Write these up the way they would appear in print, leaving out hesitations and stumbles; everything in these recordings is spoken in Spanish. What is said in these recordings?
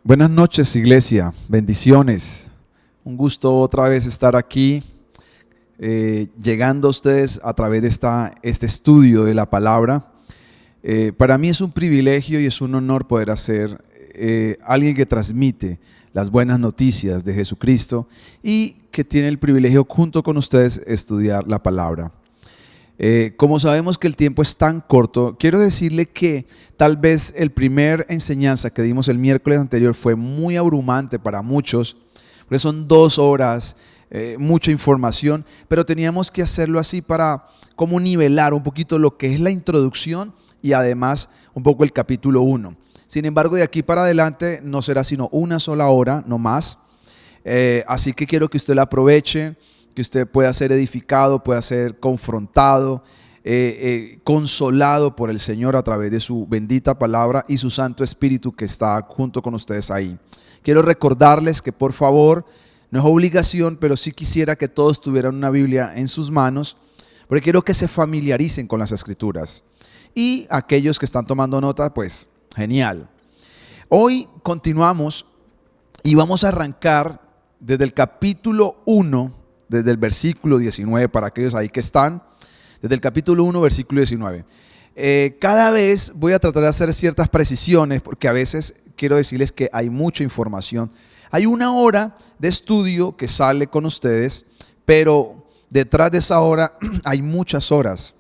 Buenas noches, iglesia, bendiciones. Un gusto otra vez estar aquí, llegando a ustedes a través de este estudio de la palabra. Para mí es un privilegio y es un honor poder ser alguien que transmite las buenas noticias de Jesucristo y que tiene el privilegio junto con ustedes estudiar la palabra. Como sabemos que el tiempo es tan corto, quiero decirle que tal vez el primer enseñanza que dimos el miércoles anterior fue muy abrumante para muchos, porque son 2 horas, mucha información, pero teníamos que hacerlo así para como nivelar un poquito lo que es la introducción y además un poco el capítulo 1. Sin embargo, de aquí para adelante no será sino una sola hora, no más, así que quiero que usted la aproveche, que usted pueda ser edificado, pueda ser confrontado, consolado por el Señor a través de su bendita palabra y su Santo Espíritu que está junto con ustedes ahí. Quiero recordarles que por favor, no es obligación, pero sí quisiera que todos tuvieran una Biblia en sus manos, porque quiero que se familiaricen con las Escrituras. Y aquellos que están tomando nota, pues genial. Hoy continuamos y vamos a arrancar desde el capítulo 1, desde el versículo 19, para aquellos ahí que están, desde el capítulo 1, versículo 19. Cada vez voy a tratar de hacer ciertas precisiones, porque a veces quiero decirles que hay mucha información. Hay una hora de estudio que sale con ustedes, pero detrás de esa hora hay muchas horas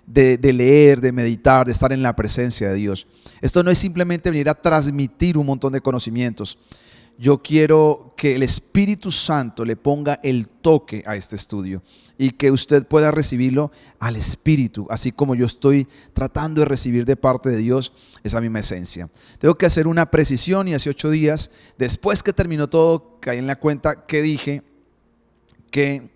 de leer, de meditar, de estar en la presencia de Dios. Esto no es simplemente venir a transmitir un montón de conocimientos. Yo quiero que el Espíritu Santo le ponga el toque a este estudio y que usted pueda recibirlo al Espíritu, así como yo estoy tratando de recibir de parte de Dios esa misma esencia. Tengo que hacer una precisión y hace 8 días, después que terminó todo, caí en la cuenta que dije que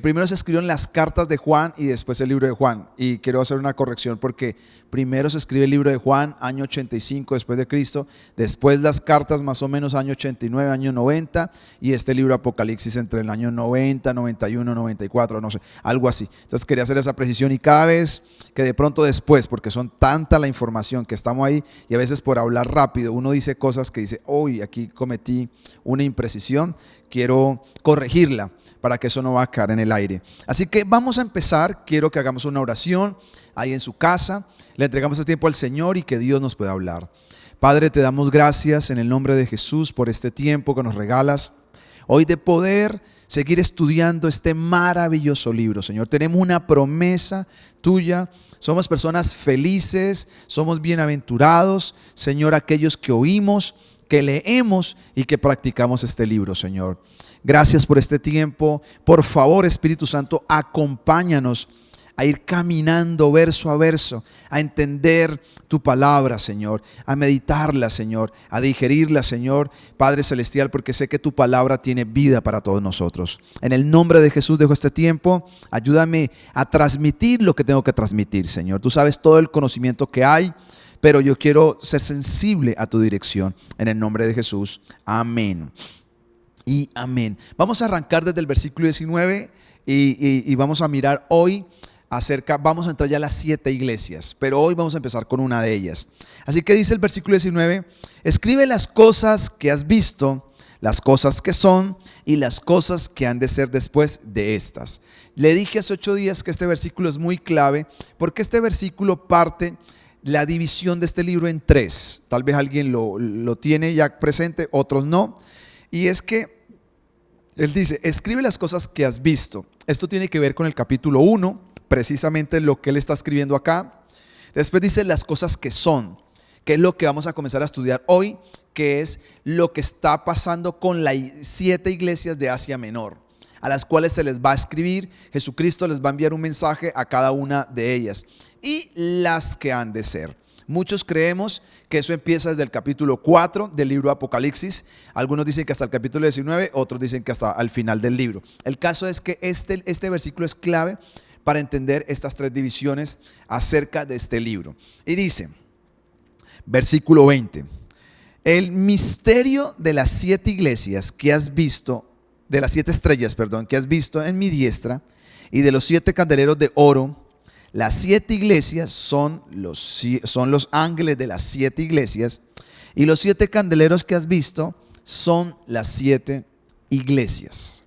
primero se escribieron las cartas de Juan y después el libro de Juan. Y quiero hacer una corrección porque primero se escribe el libro de Juan, año 85 después de Cristo, después las cartas más o menos año 89, año 90, y este libro Apocalipsis entre el año 90, 91, 94, no sé, algo así. Entonces quería hacer esa precisión y cada vez que de pronto después, porque son tanta la información que estamos ahí y a veces por hablar rápido uno dice cosas que dice, uy, aquí cometí una imprecisión, quiero corregirla para que eso no va a caer en el aire. Así que vamos a empezar. Quiero que hagamos una oración ahí en su casa, le entregamos este tiempo al Señor y que Dios nos pueda hablar. Padre, te damos gracias en el nombre de Jesús por este tiempo que nos regalas hoy de poder seguir estudiando este maravilloso libro, Señor. Tenemos una promesa tuya. Somos personas felices, somos bienaventurados, Señor, aquellos que oímos, que leemos y que practicamos este libro, Señor. Gracias por este tiempo. Por favor, Espíritu Santo, acompáñanos a ir caminando verso a verso, a entender tu palabra, Señor, a meditarla, Señor, a digerirla, Señor, Padre Celestial, porque sé que tu palabra tiene vida para todos nosotros. En el nombre de Jesús dejo este tiempo. Ayúdame a transmitir lo que tengo que transmitir, Señor. Tú sabes todo el conocimiento que hay, pero yo quiero ser sensible a tu dirección. En el nombre de Jesús, amén. Y amén. Vamos a arrancar desde el versículo 19 y vamos a mirar hoy vamos a entrar ya a las 7 iglesias, pero hoy vamos a empezar con una de ellas. Así que dice el versículo 19, escribe las cosas que has visto, las cosas que son y las cosas que han de ser después de estas. Le dije hace 8 días que este versículo es muy clave porque este versículo parte la división de este libro en 3. Tal vez alguien lo tiene ya presente, otros no. Y es que él dice, escribe las cosas que has visto. Esto tiene que ver con el capítulo 1, precisamente lo que él está escribiendo acá. Después dice las cosas que son, que es lo que vamos a comenzar a estudiar hoy, que es lo que está pasando con las 7 iglesias de Asia Menor, a las cuales se les va a escribir. Jesucristo les va a enviar un mensaje a cada una de ellas. Y las que han de ser. Muchos creemos que eso empieza desde el capítulo 4 del libro de Apocalipsis. Algunos dicen que hasta el capítulo 19, otros dicen que hasta al final del libro. El caso es que este versículo es clave para entender estas 3 divisiones acerca de este libro. Y dice, versículo 20, el misterio de las 7 iglesias que has visto, de las 7 estrellas, que has visto en mi diestra y de los 7 candeleros de oro. Las 7 iglesias son los ángeles de las 7 iglesias Y los 7 candeleros que has visto son las 7 iglesias.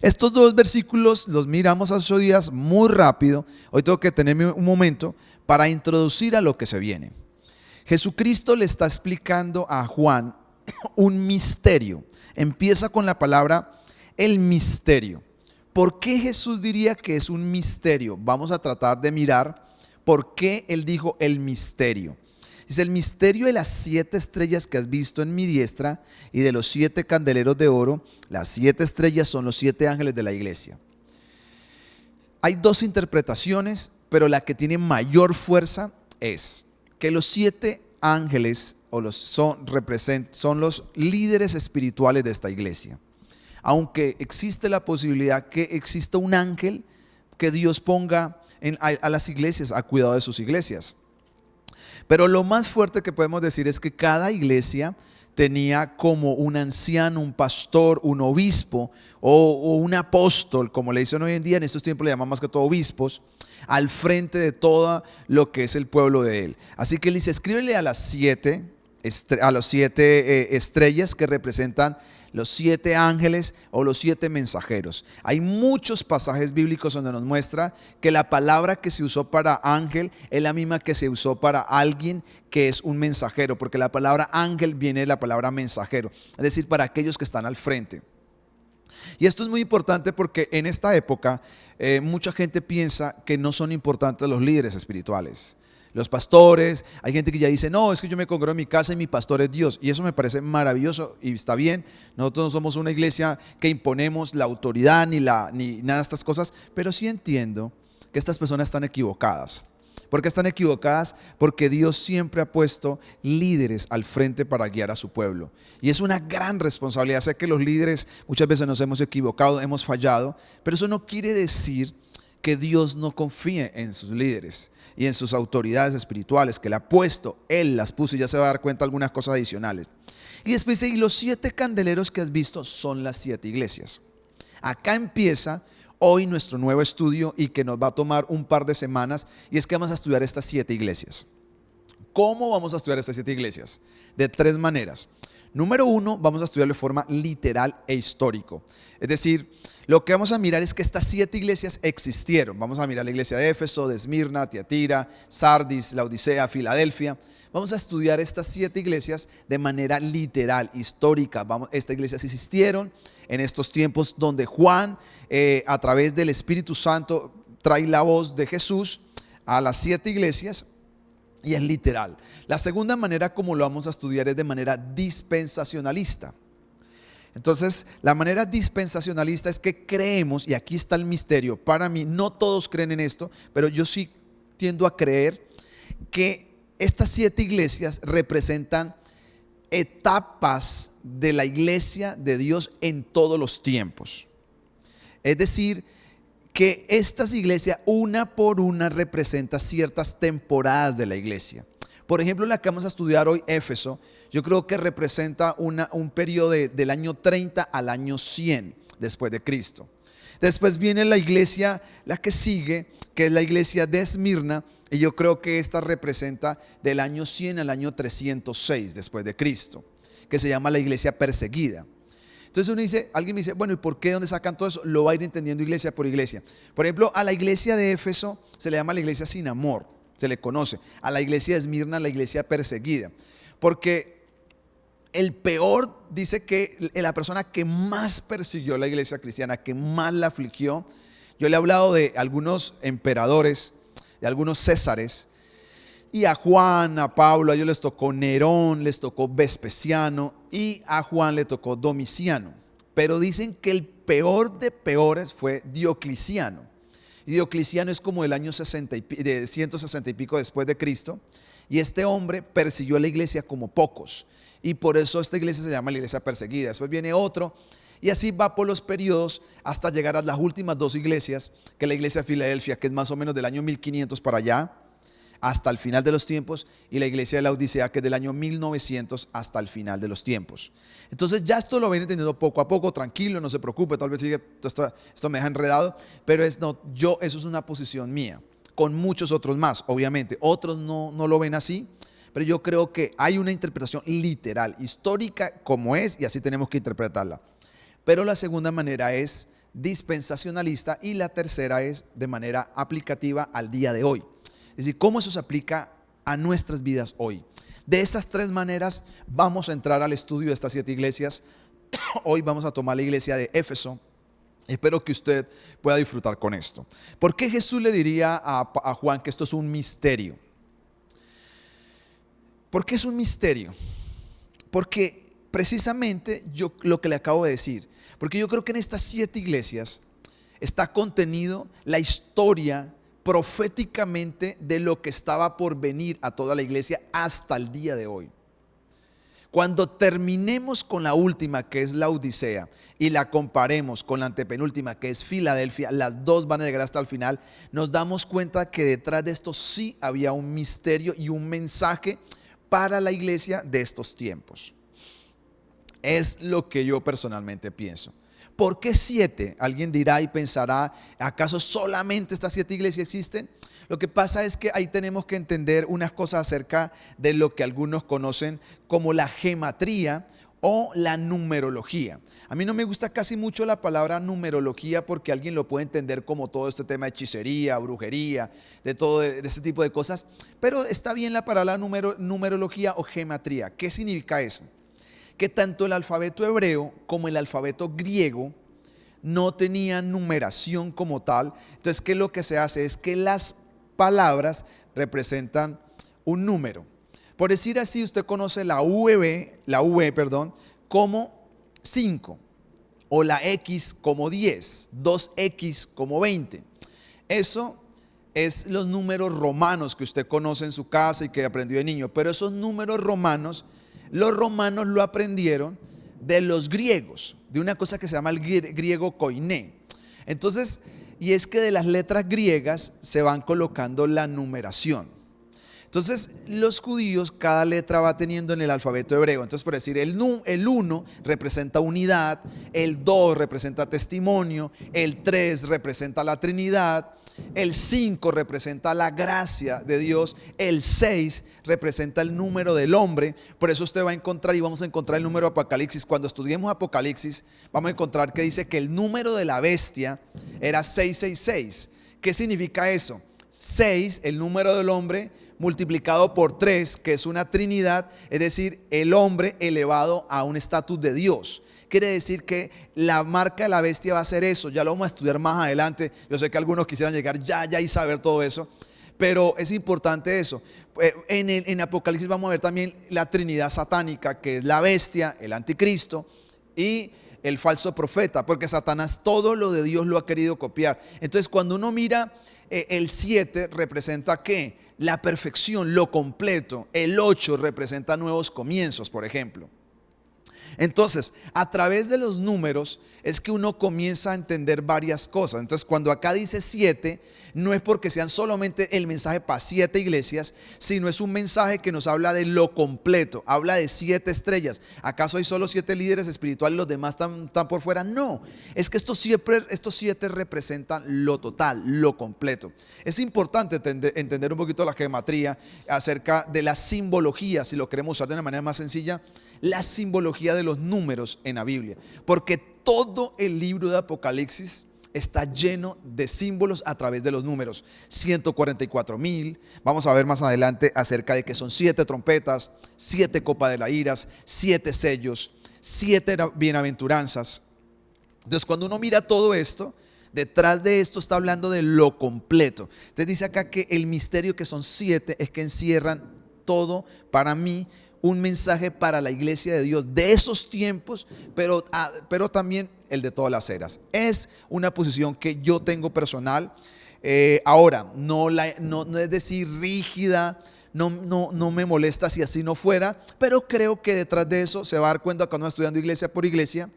Estos 2 versículos los miramos hace 8 días muy rápido. Hoy tengo que tenerme un momento para introducir a lo que se viene. Jesucristo le está explicando a Juan un misterio. Empieza con la palabra el misterio. ¿Por qué Jesús diría que es un misterio? Vamos a tratar de mirar por qué él dijo el misterio. Dice: el misterio de las 7 estrellas que has visto en mi diestra y de los 7 candeleros de oro. Las 7 estrellas son los 7 ángeles de la iglesia. Hay 2 interpretaciones, pero la que tiene mayor fuerza es que los 7 ángeles son los líderes espirituales de esta iglesia. Aunque existe la posibilidad que exista un ángel que Dios ponga a las iglesias, a cuidado de sus iglesias. Pero lo más fuerte que podemos decir es que cada iglesia tenía como un anciano, un pastor, un obispo o un apóstol, como le dicen hoy en día. En estos tiempos le llaman más que todo obispos, al frente de todo lo que es el pueblo de él. Así que él dice: escríbele a las 7 estrellas que representan los 7 ángeles o los 7 mensajeros. Hay muchos pasajes bíblicos donde nos muestra que la palabra que se usó para ángel es la misma que se usó para alguien que es un mensajero, porque la palabra ángel viene de la palabra mensajero, es decir, para aquellos que están al frente. Y esto es muy importante porque en esta época mucha gente piensa que no son importantes los líderes espirituales, los pastores. Hay gente que ya dice: no, es que yo me congrego en mi casa y mi pastor es Dios. Y eso me parece maravilloso y está bien. Nosotros no somos una iglesia que imponemos la autoridad ni nada de estas cosas, pero sí entiendo que estas personas están equivocadas. ¿Por qué están equivocadas? Porque Dios siempre ha puesto líderes al frente para guiar a su pueblo. Y es una gran responsabilidad. Sé que los líderes muchas veces nos hemos equivocado, hemos fallado, pero eso no quiere decir que Dios no confíe en sus líderes y en sus autoridades espirituales, que Él ha puesto, Él las puso, y ya se va a dar cuenta de algunas cosas adicionales. Y después dice: y los 7 candeleros que has visto son las 7 iglesias. Acá empieza hoy nuestro nuevo estudio, y que nos va a tomar un par de semanas, y es que vamos a estudiar estas 7 iglesias. ¿Cómo vamos a estudiar estas 7 iglesias? De 3 maneras. Número 1, vamos a estudiarlo de forma literal e histórico. Es decir, lo que vamos a mirar es que estas 7 iglesias existieron. Vamos a mirar la iglesia de Éfeso, de Esmirna, Tiatira, Sardis, Laodicea, Filadelfia. Vamos a estudiar estas 7 iglesias de manera literal, histórica. Estas iglesias existieron en estos tiempos donde Juan, a través del Espíritu Santo, trae la voz de Jesús a las 7 iglesias. Y es literal. La segunda manera como lo vamos a estudiar es de manera dispensacionalista. Entonces, la manera dispensacionalista es que creemos, y aquí está el misterio, para mí no todos creen en esto, pero yo sí tiendo a creer que estas 7 iglesias representan etapas de la iglesia de Dios en todos los tiempos. Es decir, que estas iglesias una por una representan ciertas temporadas de la iglesia. Por ejemplo, la que vamos a estudiar hoy, Éfeso, yo creo que representa un periodo del año 30 al año 100 después de Cristo. Después viene la iglesia, la que sigue, que es la iglesia de Esmirna, y yo creo que esta representa del año 100 al año 306 después de Cristo, que se llama la iglesia perseguida. Entonces alguien me dice: bueno, ¿y por qué? ¿Dónde sacan todo eso? Lo va a ir entendiendo iglesia por iglesia. Por ejemplo, a la iglesia de Éfeso se le llama la iglesia sin amor, se le conoce. A la iglesia de Esmirna, la iglesia perseguida. Porque el peor, dice que la persona que más persiguió la iglesia cristiana, que más la afligió, yo le he hablado de algunos emperadores, de algunos césares, y a Juan, a Pablo, a ellos les tocó Nerón, les tocó Vespasiano, y a Juan le tocó Domiciano. Pero dicen que el peor de peores fue Diocleciano. Y Diocleciano es como del año 160 y pico después de Cristo. Y este hombre persiguió a la iglesia como pocos. Y por eso esta iglesia se llama la iglesia perseguida. Después viene otro. Y así va por los periodos hasta llegar a las últimas 2 iglesias, que es la iglesia de Filadelfia, que es más o menos del año 1500 para allá, hasta el final de los tiempos, y la iglesia de Laodicea, que es del año 1900 hasta el final de los tiempos. Entonces ya esto lo ven entendiendo poco a poco, tranquilo, no se preocupe, tal vez diga: esto me deja enredado, pero eso es una posición mía, con muchos otros más, obviamente. Otros no lo ven así, pero yo creo que hay una interpretación literal, histórica como es, y así tenemos que interpretarla. Pero la segunda manera es dispensacionalista y la tercera es de manera aplicativa al día de hoy. Es decir, cómo eso se aplica a nuestras vidas hoy. De estas tres maneras vamos a entrar al estudio de estas 7 iglesias. Hoy vamos a tomar la iglesia de Éfeso. Espero que usted pueda disfrutar con esto. ¿Por qué Jesús le diría a Juan que esto es un misterio? ¿Por qué es un misterio? Porque precisamente yo lo que le acabo de decir, porque yo creo que en estas 7 iglesias está contenido la historia proféticamente de lo que estaba por venir a toda la iglesia hasta el día de hoy. Cuando terminemos con la última, que es la Odisea, y la comparemos con la antepenúltima, que es Filadelfia, las dos van a llegar hasta el final, nos damos cuenta que detrás de esto sí había un misterio y un mensaje para la iglesia de estos tiempos. Es lo que yo personalmente pienso. ¿Por qué 7? Alguien dirá y pensará, ¿acaso solamente estas 7 iglesias existen? Lo que pasa es que ahí tenemos que entender unas cosas acerca de lo que algunos conocen como la gematría o la numerología. A mí no me gusta casi mucho la palabra numerología porque alguien lo puede entender como todo este tema de hechicería, brujería, de todo de este tipo de cosas, pero está bien la palabra numerología o gematría. ¿Qué significa eso? Que tanto el alfabeto hebreo como el alfabeto griego no tenían numeración como tal. Entonces, ¿qué es lo que se hace? Es que las palabras representan un número. Por decir así, usted conoce la V, como 5, o la X como 10, 2X como 20. Eso es los números romanos que usted conoce en su casa y que aprendió de niño. Pero esos números romanos, los romanos lo aprendieron de los griegos, de una cosa que se llama el griego koiné. Entonces, y es que de las letras griegas se van colocando la numeración. Entonces, los judíos, cada letra va teniendo en el alfabeto hebreo. Entonces, por decir, el 1 representa unidad, el 2 representa testimonio, el 3 representa la Trinidad, el 5 representa la gracia de Dios, el 6 representa el número del hombre. Por eso usted va a encontrar, y vamos a encontrar el número de Apocalipsis. Cuando estudiemos Apocalipsis, vamos a encontrar que dice que el número de la bestia era 666. ¿Qué significa eso? 6, el número del hombre, multiplicado por 3, que es una trinidad, es decir, el hombre elevado a un estatus de Dios. Quiere decir que la marca de la bestia va a ser eso. Ya lo vamos a estudiar más adelante. Yo sé que algunos quisieran llegar ya y saber todo eso, pero es importante eso. En Apocalipsis vamos a ver también la trinidad satánica, que es la bestia, el anticristo y el falso profeta, porque Satanás todo lo de Dios lo ha querido copiar. Entonces, cuando uno mira el 7 representa ¿qué? La perfección, lo completo. El 8 representa nuevos comienzos, por ejemplo. Entonces, a través de los números es que uno comienza a entender varias cosas. Entonces, cuando acá dice 7, no es porque sean solamente el mensaje para 7 iglesias, sino es un mensaje que nos habla de lo completo, habla de 7 estrellas. ¿Acaso hay solo 7 líderes espirituales y los demás están por fuera? No, es que estos 7 representan lo total, lo completo. Es importante entender un poquito la gematría acerca de la simbología, si lo queremos usar de una manera más sencilla, la simbología de los números en la Biblia, porque todo el libro de Apocalipsis está lleno de símbolos a través de los números. 144,000, vamos a ver más adelante acerca de que son 7 trompetas, 7 copas de la ira, 7 sellos, 7 bienaventuranzas. Entonces, cuando uno mira todo esto, detrás de esto está hablando de lo completo. Entonces dice acá que el misterio que son 7 es que encierran todo, para mí, un mensaje para la iglesia de Dios de esos tiempos, pero también el de todas las eras. Es una posición que yo tengo personal. Ahora, no es decir rígida, no me molesta si así no fuera, pero creo que detrás de eso se va a dar cuenta cuando va estudiando iglesia por iglesia,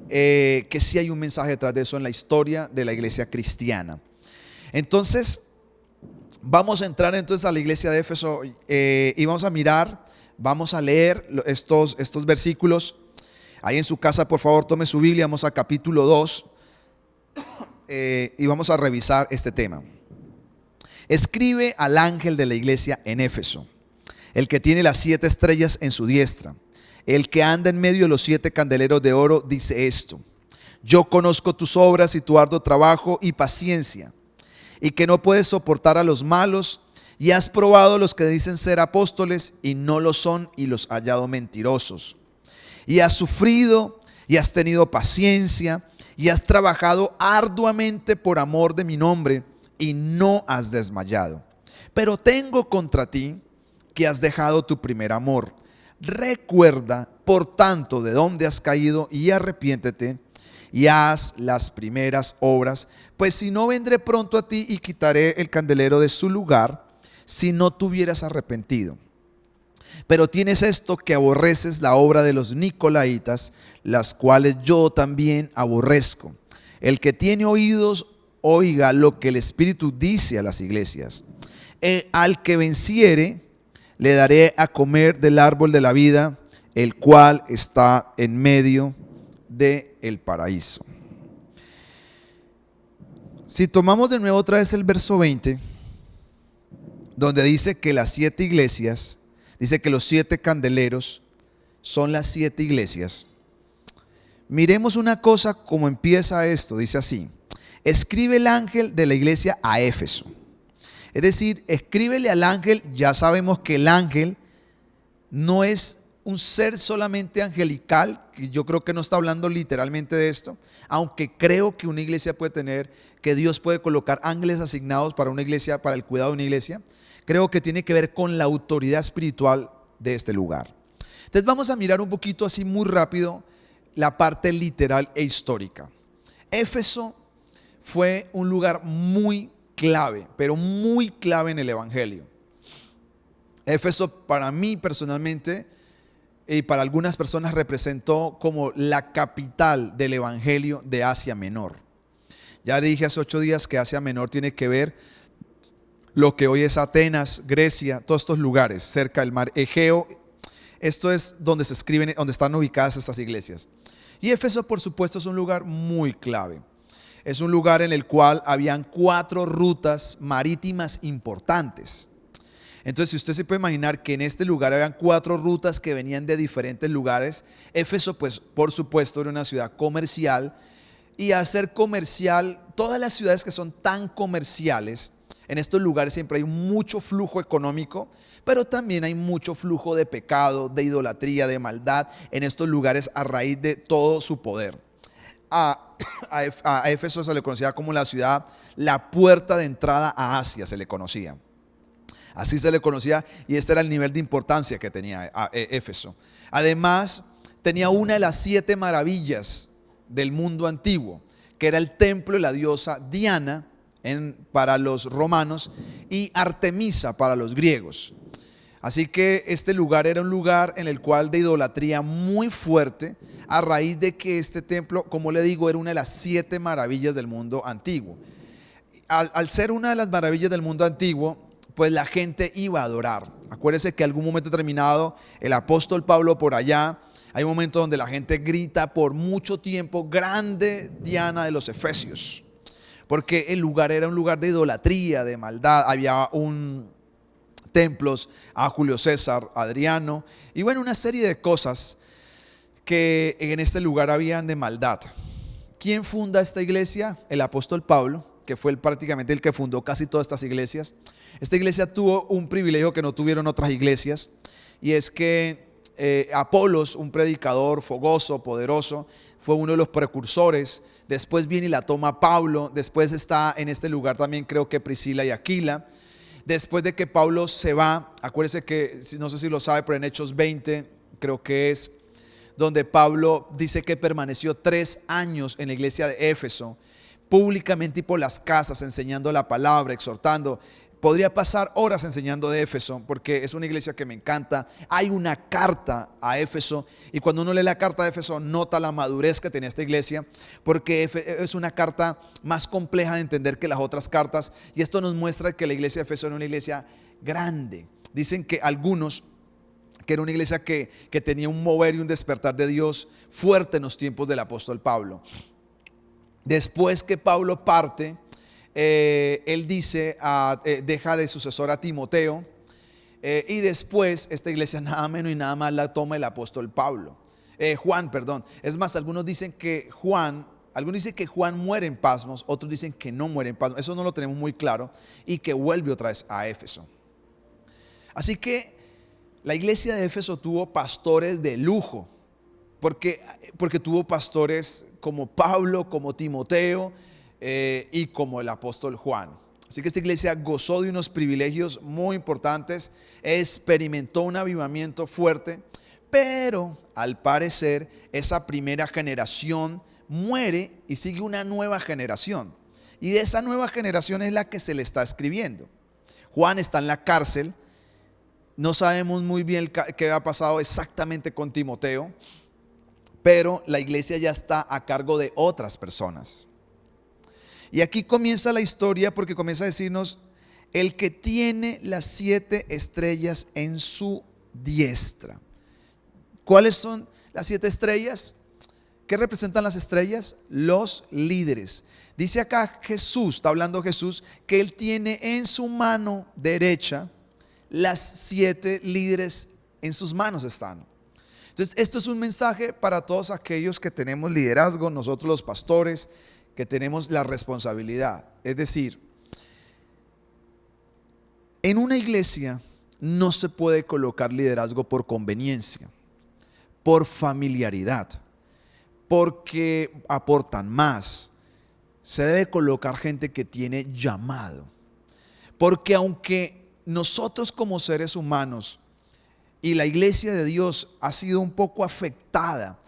que sí hay un mensaje detrás de eso en la historia de la iglesia cristiana. Entonces, vamos a entrar entonces a la iglesia de Éfeso y vamos a mirar. Vamos a leer estos versículos. Ahí en su casa, por favor, tome su Biblia. Vamos a capítulo 2 y vamos a revisar este tema. Escribe al ángel de la iglesia en Éfeso: el que tiene las 7 estrellas en su diestra, el que anda en medio de los 7 candeleros de oro, dice esto: yo conozco tus obras y tu arduo trabajo y paciencia, y que no puedes soportar a los malos, y has probado a los que dicen ser apóstoles y no lo son, y los has hallado mentirosos. Y has sufrido y has tenido paciencia y has trabajado arduamente por amor de mi nombre y no has desmayado. Pero tengo contra ti que has dejado tu primer amor. Recuerda, por tanto, de dónde has caído y arrepiéntete y haz las primeras obras, pues si no, vendré pronto a ti y quitaré el candelero de su lugar si no te hubieras arrepentido. Pero tienes esto, que aborreces la obra de los nicolaítas, las cuales yo también aborrezco. El que tiene oídos, oiga lo que el Espíritu dice a las iglesias. Al que venciere, le daré a comer del árbol de la vida, el cual está en medio del paraíso. Si tomamos de nuevo otra vez el verso 20, donde dice que las 7 iglesias, dice que los 7 candeleros son las 7 iglesias. Miremos una cosa, como empieza esto. Dice así: escribe el ángel de la iglesia a Éfeso. Es decir, escríbele al ángel. Ya sabemos que el ángel no es un ser solamente angelical, que yo creo que no está hablando literalmente de esto, aunque creo que una iglesia puede tener, que Dios puede colocar ángeles asignados para una iglesia, para el cuidado de una iglesia. Creo que tiene que ver con la autoridad espiritual de este lugar. Entonces vamos a mirar un poquito así muy rápido la parte literal e histórica. Éfeso fue un lugar muy clave, pero muy clave en el evangelio. Éfeso, para mí personalmente y para algunas personas, representó como la capital del evangelio de Asia Menor. Ya dije hace 8 días que Asia Menor tiene que ver lo que hoy es Atenas, Grecia, todos estos lugares cerca del mar Egeo. Esto es donde se escriben, donde están ubicadas estas iglesias. Y Éfeso, por supuesto, es un lugar muy clave. Es un lugar en el cual habían 4 rutas marítimas importantes. Entonces, si usted se puede imaginar que en este lugar habían 4 rutas que venían de diferentes lugares, Éfeso, pues, por supuesto, era una ciudad comercial. Y al ser comercial, todas las ciudades que son tan comerciales, en estos lugares siempre hay mucho flujo económico, pero también hay mucho flujo de pecado, de idolatría, de maldad en estos lugares a raíz de todo su poder. A Éfeso se le conocía como la ciudad, la puerta de entrada a Asia se le conocía. Así se le conocía, y este era el nivel de importancia que tenía Éfeso. Además, tenía una de las 7 maravillas del mundo antiguo, que era el templo de la diosa Diana para los romanos y Artemisa para los griegos. Así que este lugar era un lugar en el cual de idolatría muy fuerte, a raíz de que este templo, como le digo, era una de las 7 maravillas del mundo antiguo. Al ser una de las maravillas del mundo antiguo, pues la gente iba a adorar. Acuérdese que en algún momento determinado el apóstol Pablo por allá, hay un momento donde la gente grita por mucho tiempo: grande Diana de los Efesios. Porque el lugar era un lugar de idolatría, de maldad. Había templos a Julio César, Adriano, y bueno, una serie de cosas que en este lugar habían de maldad. ¿Quién funda esta iglesia? El apóstol Pablo, que fue prácticamente el que fundó casi todas estas iglesias. Esta iglesia tuvo un privilegio que no tuvieron otras iglesias, y es que Apolos, un predicador fogoso, poderoso, fue uno de los precursores. Después viene y la toma Pablo. Después está en este lugar también, creo que Priscila y Aquila. Después de que Pablo se va, acuérdese que, no sé si lo sabe, pero en Hechos 20 creo que es donde Pablo dice que permaneció 3 años en la iglesia de Éfeso, públicamente y por las casas, enseñando la palabra, exhortando. Podría pasar horas enseñando de Éfeso, porque es una iglesia que me encanta. Hay una carta a Éfeso, y cuando uno lee la carta de Éfeso nota la madurez que tenía esta iglesia, porque es una carta más compleja de entender que las otras cartas, y esto nos muestra que la iglesia de Éfeso era una iglesia grande. Dicen que algunos que era una iglesia que tenía un mover y un despertar de Dios fuerte en los tiempos del apóstol Pablo. Después que Pablo parte, él dice, deja de sucesor a Timoteo, Y después esta iglesia nada menos y nada más la toma el apóstol Juan, perdón. Es más, algunos dicen que Juan muere en Pasmos, otros dicen que no muere en Pasmos. Eso no lo tenemos muy claro, y que vuelve otra vez a Éfeso. Así que la iglesia de Éfeso tuvo pastores de lujo, porque tuvo pastores como Pablo, como Timoteo y como el apóstol Juan. Así que esta iglesia gozó de unos privilegios muy importantes, experimentó un avivamiento fuerte, pero al parecer esa primera generación muere y sigue una nueva generación. Y de esa nueva generación es la que se le está escribiendo. Juan está en la cárcel. No sabemos muy bien qué ha pasado exactamente con Timoteo, pero la iglesia ya está a cargo de otras personas. Y aquí comienza la historia, porque comienza a decirnos: el que tiene las 7 estrellas en su diestra. ¿Cuáles son las 7 estrellas? ¿Qué representan las estrellas? Los líderes. Dice acá Jesús, está hablando Jesús, que Él tiene en su mano derecha las 7 líderes, en sus manos están. Entonces, esto es un mensaje para todos aquellos que tenemos liderazgo, nosotros los pastores, que tenemos la responsabilidad. Es decir, en una iglesia no se puede colocar liderazgo por conveniencia, por familiaridad, porque aportan más. Se debe colocar gente que tiene llamado, porque aunque nosotros como seres humanos y la iglesia de Dios ha sido un poco afectada,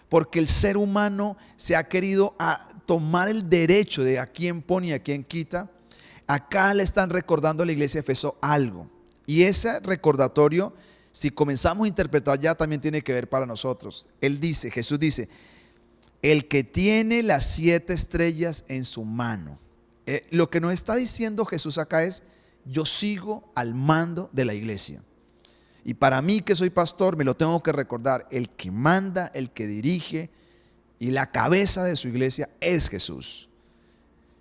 porque el ser humano se ha querido tomar el derecho de a quién pone y a quién quita. Acá le están recordando a la iglesia de Éfeso algo, y ese recordatorio, si comenzamos a interpretar, ya también tiene que ver para nosotros. Jesús dice: el que tiene las 7 estrellas en su mano. Lo que nos está diciendo Jesús acá es: yo sigo al mando de la iglesia. Y para mí, que soy pastor, me lo tengo que recordar: el que manda, el que dirige y la cabeza de su iglesia es Jesús.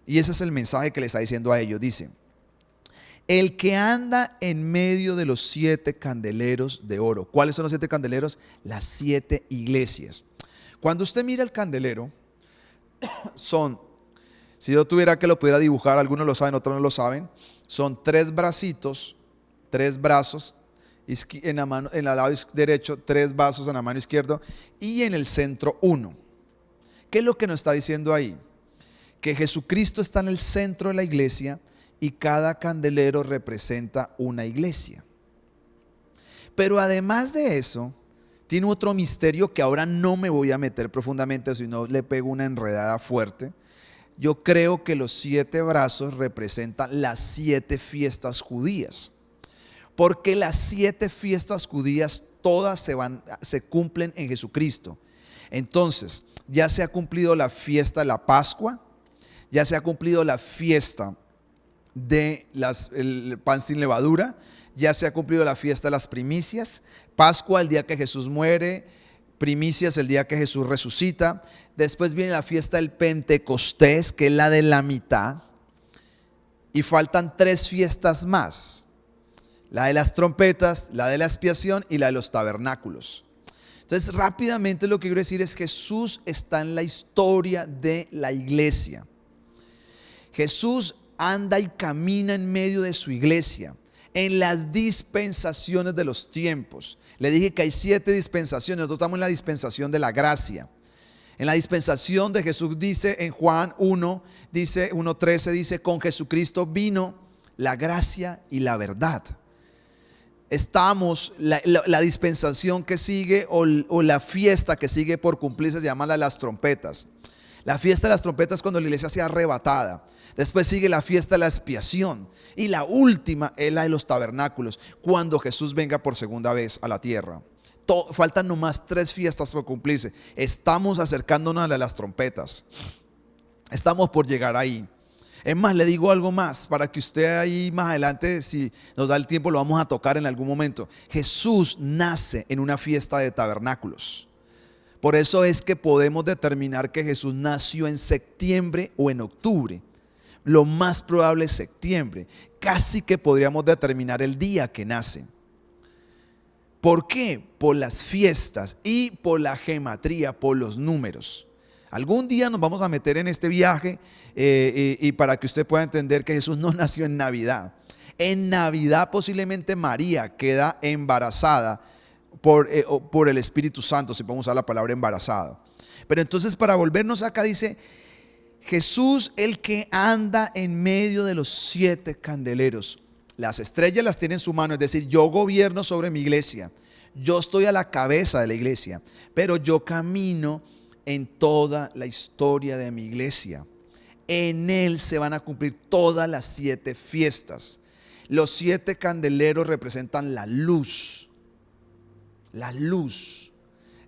Y ese es el mensaje que le está diciendo a ellos. Dice: el que anda en medio de los 7 candeleros de oro. ¿Cuáles son los 7 candeleros? Las 7 iglesias. Cuando usted mira el candelero, son, si yo tuviera que lo pudiera dibujar, algunos lo saben, otros no lo saben, son 3 bracitos, 3 brazos en el lado derecho, 3 brazos en la mano izquierda, y en el centro 1. ¿Qué es lo que nos está diciendo ahí? Que Jesucristo está en el centro de la iglesia y cada candelero representa una iglesia. Pero además de eso, tiene otro misterio que ahora no me voy a meter profundamente, si no le pego una enredada fuerte. Yo creo que los 7 brazos representan las 7 fiestas judías, porque las 7 fiestas judías todas se cumplen en Jesucristo. Entonces, ya se ha cumplido la fiesta de la Pascua, ya se ha cumplido la fiesta el pan sin levadura, ya se ha cumplido la fiesta de las primicias. Pascua, el día que Jesús muere; primicias, el día que Jesús resucita. Después viene la fiesta del Pentecostés, que es la de la mitad, y faltan 3 fiestas más: la de las trompetas, la de la expiación y la de los tabernáculos. Entonces, rápidamente lo que quiero decir es: Jesús está en la historia de la iglesia. Jesús anda y camina en medio de su iglesia, en las dispensaciones de los tiempos. Le dije que hay 7 dispensaciones. Nosotros estamos en la dispensación de la gracia. En la dispensación de Jesús, dice en Juan 1:13, dice: con Jesucristo vino la gracia y la verdad. Estamos, la dispensación que sigue o la fiesta que sigue por cumplirse se llama la de las trompetas. La fiesta de las trompetas, cuando la iglesia sea arrebatada. Después sigue la fiesta de la expiación, y la última es la de los tabernáculos, cuando Jesús venga por segunda vez a la tierra. Faltan nomás 3 fiestas por cumplirse. Estamos acercándonos a la de las trompetas. Estamos por llegar ahí. Es más, le digo algo más para que usted ahí más adelante, si nos da el tiempo, lo vamos a tocar en algún momento. Jesús nace en una fiesta de tabernáculos. Por eso es que podemos determinar que Jesús nació en septiembre o en octubre. Lo más probable es septiembre. Casi que podríamos determinar el día que nace. ¿Por qué? Por las fiestas y por la gematría, por los números. Algún día nos vamos a meter en este viaje y para que usted pueda entender que Jesús no nació en Navidad. En Navidad posiblemente María queda embarazada por el Espíritu Santo, si podemos usar la palabra embarazada. Pero entonces, para volvernos acá, dice Jesús, el que anda en medio de los 7 candeleros. Las estrellas las tiene en su mano, es decir, yo gobierno sobre mi iglesia, yo estoy a la cabeza de la iglesia, pero yo camino en toda la historia de mi iglesia. En él se van a cumplir todas las 7 fiestas. Los 7 candeleros representan la luz. La luz.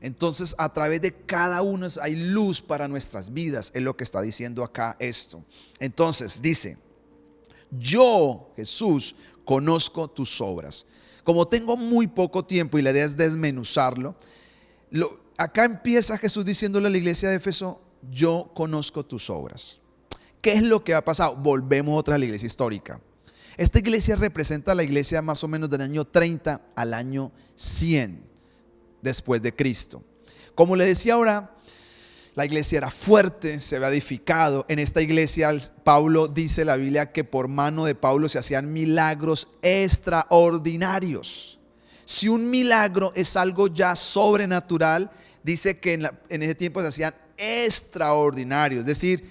Entonces, a través de cada uno hay luz para nuestras vidas, es lo que está diciendo acá esto. Entonces dice, yo, Jesús, conozco tus obras. Como tengo muy poco tiempo y la idea es desmenuzarlo, acá empieza Jesús diciéndole a la iglesia de Éfeso, yo conozco tus obras. ¿Qué es lo que ha pasado? Volvemos otra a la iglesia histórica. Esta iglesia representa a la iglesia más o menos del año 30 al año 100 después de Cristo. Como le decía ahora, la iglesia era fuerte, se había edificado. En esta iglesia Pablo dice la Biblia que por mano de Pablo se hacían milagros extraordinarios. Si un milagro es algo ya sobrenatural, dice que en ese tiempo se hacían extraordinarios. Es decir,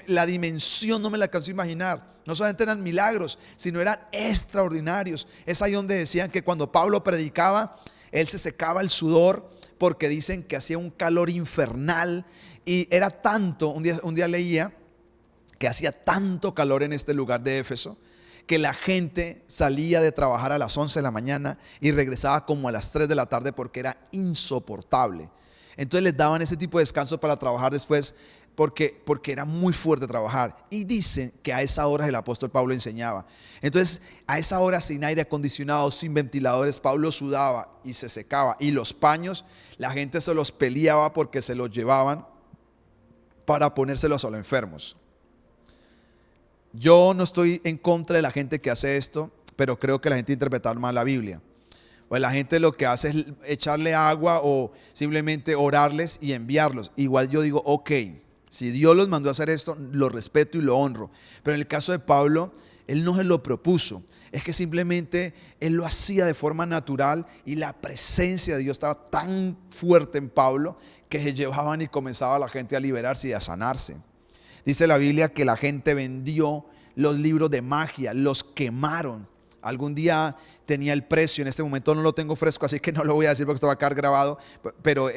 la dimensión no me la alcanzo a imaginar. No solamente eran milagros, sino eran extraordinarios. Es ahí donde decían que cuando Pablo predicaba, él se secaba el sudor, porque dicen que hacía un calor infernal y era tanto, un día leía que hacía tanto calor en este lugar de Éfeso que la gente salía de trabajar a las 11 de la mañana y regresaba como a las 3 de la tarde porque era insoportable. Entonces les daban ese tipo de descanso para trabajar después porque era muy fuerte trabajar. Y dicen que a esa hora el apóstol Pablo enseñaba. Entonces a esa hora, sin aire acondicionado, sin ventiladores, Pablo sudaba y se secaba. Y los paños, la gente se los peleaba porque se los llevaban para ponérselos a los enfermos. Yo no estoy en contra de la gente que hace esto, pero creo que la gente interpreta mal la Biblia. Pues la gente lo que hace es echarle agua o simplemente orarles y enviarlos. Igual yo digo, ok, si Dios los mandó a hacer esto, lo respeto y lo honro. Pero en el caso de Pablo, él no se lo propuso. Es que simplemente él lo hacía de forma natural y la presencia de Dios estaba tan fuerte en Pablo que se llevaban y comenzaba la gente a liberarse y a sanarse. Dice la Biblia que la gente vendió los libros de magia, los quemaron. Algún día tenía el precio, en este momento no lo tengo fresco, así que no lo voy a decir porque esto va a quedar grabado, pero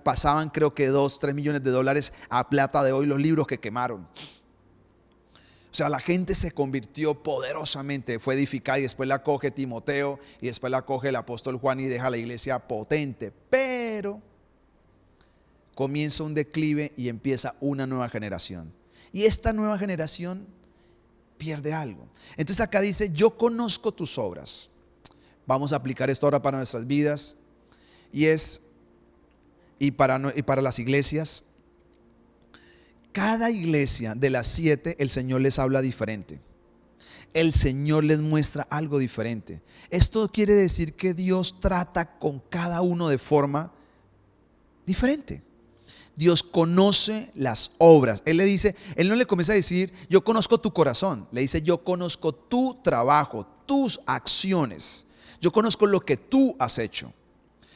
pasaban creo que 2-3 millones de dólares a plata de hoy los libros que quemaron. O sea, la gente se convirtió poderosamente, fue edificada y después la coge Timoteo y después la coge el apóstol Juan y deja la iglesia potente. Pero comienza un declive y empieza una nueva generación. Y esta nueva generación pierde algo. Entonces acá dice, yo conozco tus obras. Vamos a aplicar esto ahora para nuestras vidas y para las iglesias. Cada iglesia de las 7 el Señor les habla diferente. El Señor les muestra algo diferente. Esto quiere decir que Dios trata con cada uno de forma diferente. Dios conoce las obras. Él le dice, él no le comienza a decir, yo conozco tu corazón. Le dice, yo conozco tu trabajo, tus acciones. Yo conozco lo que tú has hecho.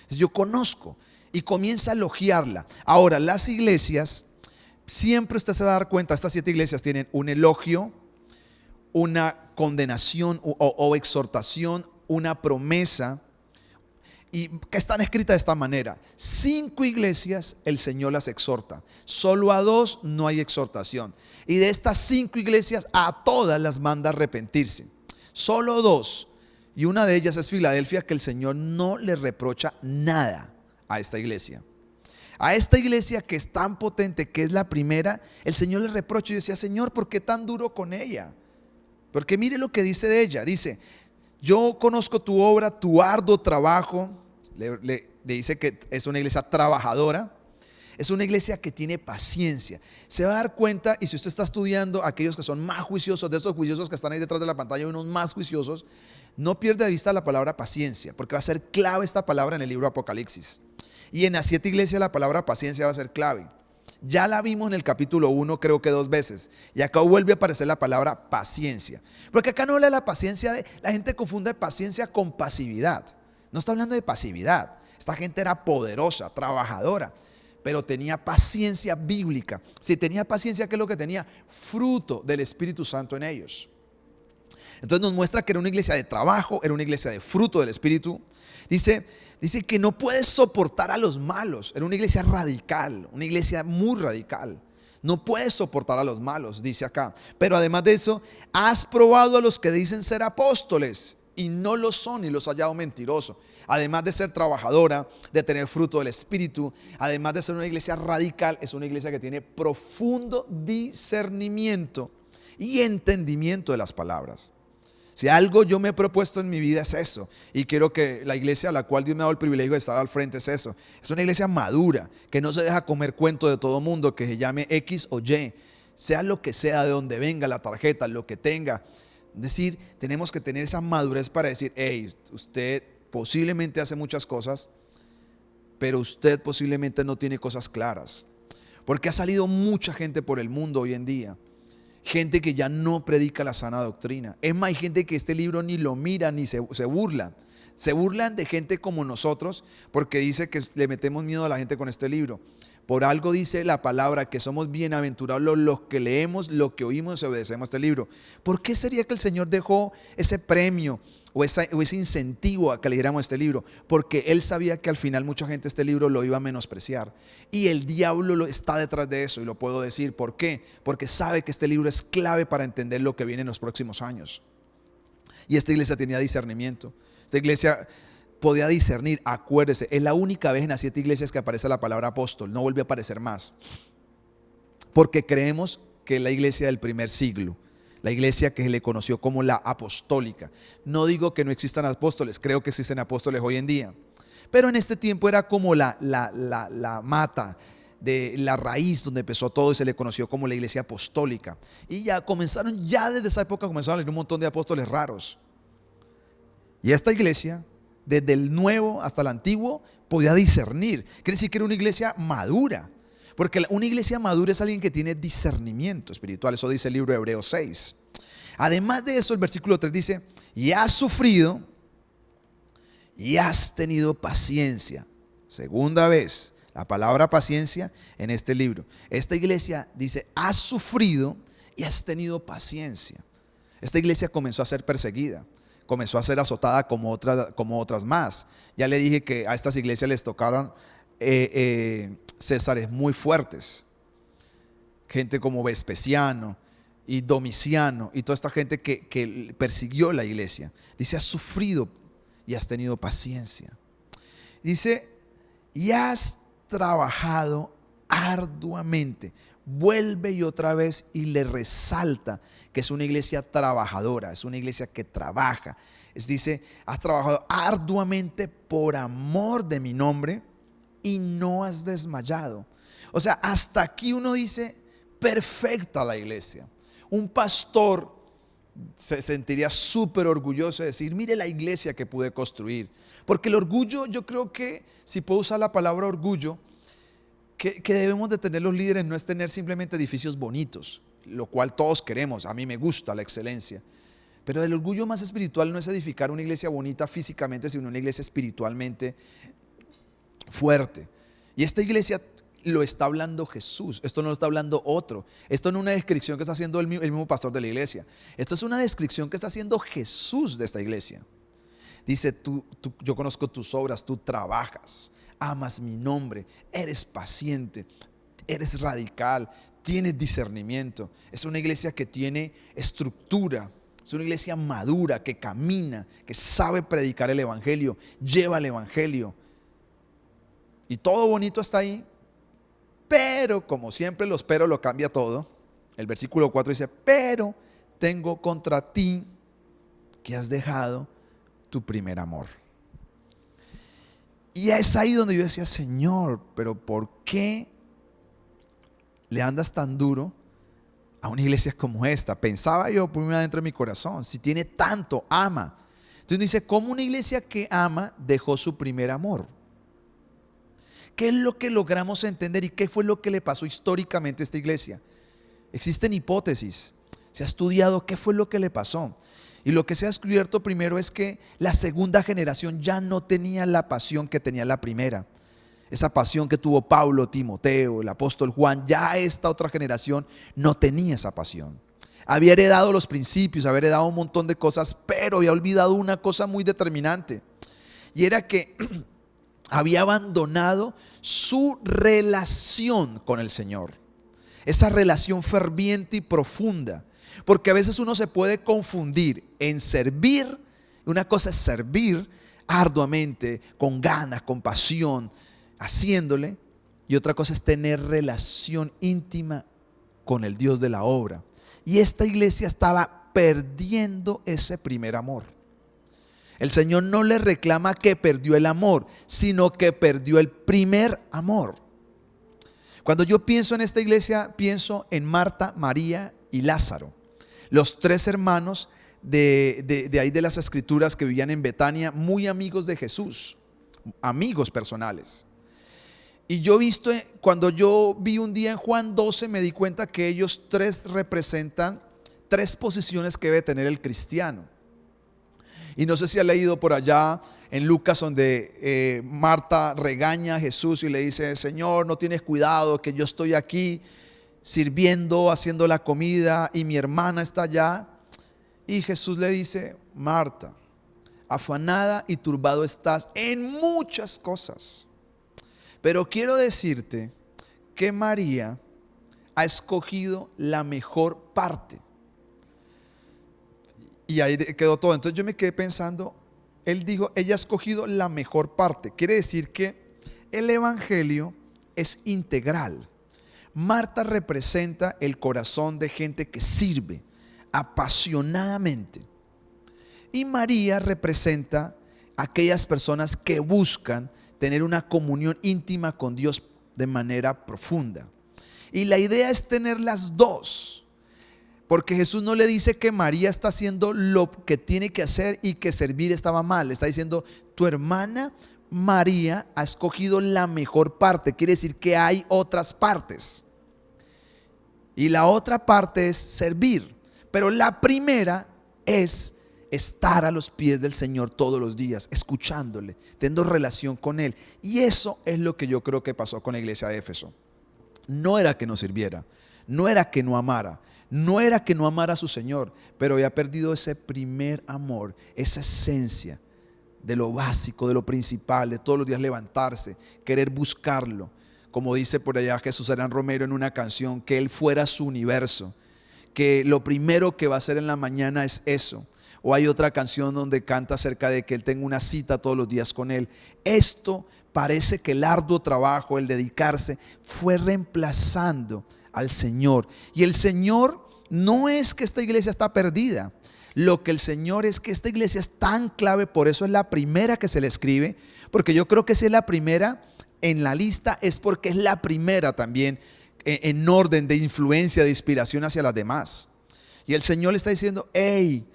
Yo conozco. Y comienza a elogiarla. Ahora, las iglesias, siempre usted se va a dar cuenta, estas 7 iglesias tienen un elogio, una condenación o exhortación, una promesa, y que están escritas de esta manera. 5 iglesias el Señor las exhorta, solo a 2 no hay exhortación, y de estas 5 iglesias a todas las manda a arrepentirse. Solo 2, y una de ellas es Filadelfia, que el Señor no le reprocha nada a esta iglesia. A esta iglesia que es tan potente, que es la primera, el Señor le reprocha y decía, Señor, ¿por qué tan duro con ella? Porque mire lo que dice de ella. Dice, yo conozco tu obra, tu arduo trabajo. Le dice que es una iglesia trabajadora. Es una iglesia que tiene paciencia. Se va a dar cuenta, y si usted está estudiando, aquellos que son más juiciosos, de estos juiciosos que están ahí detrás de la pantalla, unos más juiciosos, no pierda de vista la palabra paciencia, porque va a ser clave esta palabra en el libro Apocalipsis. Y en las 7 iglesias la palabra paciencia va a ser clave. Ya la vimos en el capítulo 1, creo que 2 veces. Y acá vuelve a aparecer la palabra paciencia. Porque acá no habla de la paciencia, la gente confunde paciencia con pasividad. No está hablando de pasividad. Esta gente era poderosa, trabajadora, pero tenía paciencia bíblica. Si tenía paciencia, ¿qué es lo que tenía? Fruto del Espíritu Santo en ellos. Entonces nos muestra que era una iglesia de trabajo, era una iglesia de fruto del Espíritu. Dice que no puede soportar a los malos. Era una iglesia radical, una iglesia muy radical. No puede soportar a los malos, dice acá. Pero además de eso, has probado a los que dicen ser apóstoles y no lo son y los has hallado mentirosos. Además de ser trabajadora, de tener fruto del Espíritu, además de ser una iglesia radical, es una iglesia que tiene profundo discernimiento y entendimiento de las palabras. Si algo yo me he propuesto en mi vida es eso, y quiero que la iglesia a la cual Dios me ha dado el privilegio de estar al frente es eso. Es una iglesia madura, que no se deja comer cuento de todo mundo, que se llame X o Y, sea lo que sea, de donde venga la tarjeta, lo que tenga. Es decir, tenemos que tener esa madurez para decir, hey, usted posiblemente hace muchas cosas, pero usted posiblemente no tiene cosas claras. Porque ha salido mucha gente por el mundo hoy en día. Gente que ya no predica la sana doctrina. Es más, hay gente que este libro ni lo mira ni se burlan. Se burlan de gente como nosotros porque dice que le metemos miedo a la gente con este libro. Por algo dice la palabra que somos bienaventurados los que leemos, lo que oímos y obedecemos este libro. ¿Por qué sería que el Señor dejó ese premio o ese incentivo a que leyéramos este libro? Porque Él sabía que al final mucha gente este libro lo iba a menospreciar. Y el diablo está detrás de eso, y lo puedo decir. ¿Por qué? Porque sabe que este libro es clave para entender lo que viene en los próximos años. Y esta iglesia tenía discernimiento. Esta iglesia podía discernir. Acuérdese, es la única vez en las 7 iglesias que aparece la palabra apóstol. No vuelve a aparecer más. Porque creemos que es la iglesia del primer siglo. La iglesia que se le conoció como la apostólica. No digo que no existan apóstoles, creo que existen apóstoles hoy en día. Pero en este tiempo era como la mata, de la raíz donde empezó todo, y se le conoció como la iglesia apostólica. Y ya desde esa época comenzaron a salir un montón de apóstoles raros. Y esta iglesia, desde el nuevo hasta el antiguo, podía discernir. Quiere decir que era una iglesia madura. Porque una iglesia madura es alguien que tiene discernimiento espiritual. Eso dice el libro de Hebreos 6. Además de eso, el versículo 3 dice, y has sufrido y has tenido paciencia. Segunda vez, la palabra paciencia en este libro. Esta iglesia dice, has sufrido y has tenido paciencia. Esta iglesia comenzó a ser perseguida. Comenzó a ser azotada como otras más. Ya le dije que a estas iglesias les tocaron césares muy fuertes, gente como Vespasiano y Domiciano y toda esta gente que persiguió la iglesia. Dice, has sufrido y has tenido paciencia. Dice, y has trabajado arduamente. Vuelve y otra vez y le resalta que es una iglesia trabajadora, es una iglesia que trabaja. Dice, has trabajado arduamente por amor de mi nombre y no has desmayado. O sea, hasta aquí uno dice, perfecta la iglesia. Un pastor se sentiría súper orgulloso de decir, mire la iglesia que pude construir. Porque el orgullo, yo creo que, si puedo usar la palabra orgullo, que debemos de tener los líderes no es tener simplemente edificios bonitos, lo cual todos queremos. A mí me gusta la excelencia. Pero el orgullo más espiritual no es edificar una iglesia bonita físicamente, sino una iglesia espiritualmente fuerte. Y esta iglesia lo está hablando Jesús. Esto no lo está hablando otro. Esto no es una descripción que está haciendo el mismo pastor de la iglesia. Esto es una descripción que está haciendo Jesús de esta iglesia. Dice, yo conozco tus obras, tú trabajas, amas mi nombre, eres paciente, eres radical, tienes discernimiento. Es una iglesia que tiene estructura. Es una iglesia madura, que camina, que sabe predicar el evangelio, lleva el evangelio. Y todo bonito está ahí. Pero, como siempre, los pero lo cambia todo. El versículo 4 dice, pero tengo contra ti que has dejado tu primer amor. Y es ahí donde yo decía, Señor, pero ¿por qué le andas tan duro a una iglesia como esta? Pensaba yo por primera dentro de mi corazón, si tiene tanto, ama. Entonces dice, ¿cómo una iglesia que ama dejó su primer amor? ¿Qué es lo que logramos entender y qué fue lo que le pasó históricamente a esta iglesia? Existen hipótesis, se ha estudiado qué fue lo que le pasó. Y lo que se ha descubierto primero es que la segunda generación ya no tenía la pasión que tenía la primera. Esa pasión que tuvo Pablo, Timoteo, el apóstol Juan, ya esta otra generación no tenía esa pasión. Había heredado los principios, había heredado un montón de cosas, pero había olvidado una cosa muy determinante. Y era que había abandonado su relación con el Señor. Esa relación ferviente y profunda. Porque a veces uno se puede confundir en servir. Una cosa es servir arduamente, con ganas, con pasión, haciéndole. Y otra cosa es tener relación íntima con el Dios de la obra. Y esta iglesia estaba perdiendo ese primer amor. El Señor no le reclama que perdió el amor, sino que perdió el primer amor. Cuando yo pienso en esta iglesia, pienso en Marta, María y Lázaro, los tres hermanos de ahí de las escrituras que vivían en Betania, muy amigos de Jesús, amigos personales. Y yo cuando yo vi un día en Juan 12, me di cuenta que ellos tres representan tres posiciones que debe tener el cristiano. Y no sé si ha leído por allá en Lucas donde Marta regaña a Jesús y le dice, Señor, no tienes cuidado que yo estoy aquí sirviendo, haciendo la comida y mi hermana está allá. Y Jesús le dice, Marta, afanada y turbado estás en muchas cosas, pero quiero decirte que María ha escogido la mejor parte. Y ahí quedó todo. Entonces yo me quedé pensando, él dijo, ella ha escogido la mejor parte. Quiere decir que el evangelio es integral. Marta representa el corazón de gente que sirve apasionadamente. Y María representa aquellas personas que buscan tener una comunión íntima con Dios de manera profunda. Y la idea es tener las dos. Porque Jesús no le dice que María está haciendo lo que tiene que hacer y que servir estaba mal. Está diciendo, tu hermana María ha escogido la mejor parte. Quiere decir que hay otras partes. Y la otra parte es servir. Pero la primera es estar a los pies del Señor todos los días, escuchándole, teniendo relación con Él. Y eso es lo que yo creo que pasó con la iglesia de Éfeso. No era que no sirviera, no era que no amara. No era que no amara a su Señor, pero había perdido ese primer amor, esa esencia de lo básico, de lo principal, de todos los días levantarse, querer buscarlo. Como dice por allá Jesús Adrián Romero en una canción, que Él fuera su universo, que lo primero que va a hacer en la mañana es eso. O hay otra canción donde canta acerca de que Él tenga una cita todos los días con Él. Esto parece que el arduo trabajo, el dedicarse, fue reemplazando al Señor. Y el Señor no es que esta iglesia está perdida. Lo que el Señor es que esta iglesia es tan clave, por eso es la primera que se le escribe, porque yo creo que si es la primera en la lista es porque es la primera también en orden de influencia, de inspiración hacia las demás. Y el Señor le está diciendo, hey,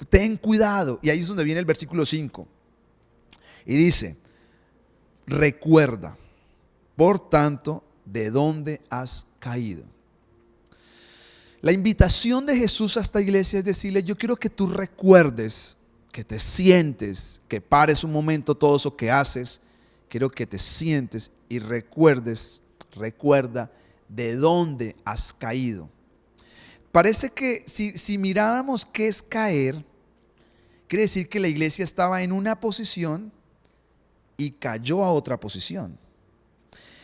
ten cuidado. Y ahí es donde viene el versículo 5. Y dice, recuerda, por tanto, de dónde has caído. La invitación de Jesús a esta iglesia es decirle, yo quiero que tú recuerdes, que te sientes, que pares un momento todo eso que haces. Quiero que te sientes y recuerda de dónde has caído. Parece que si miráramos qué es caer, quiere decir que la iglesia estaba en una posición y cayó a otra posición.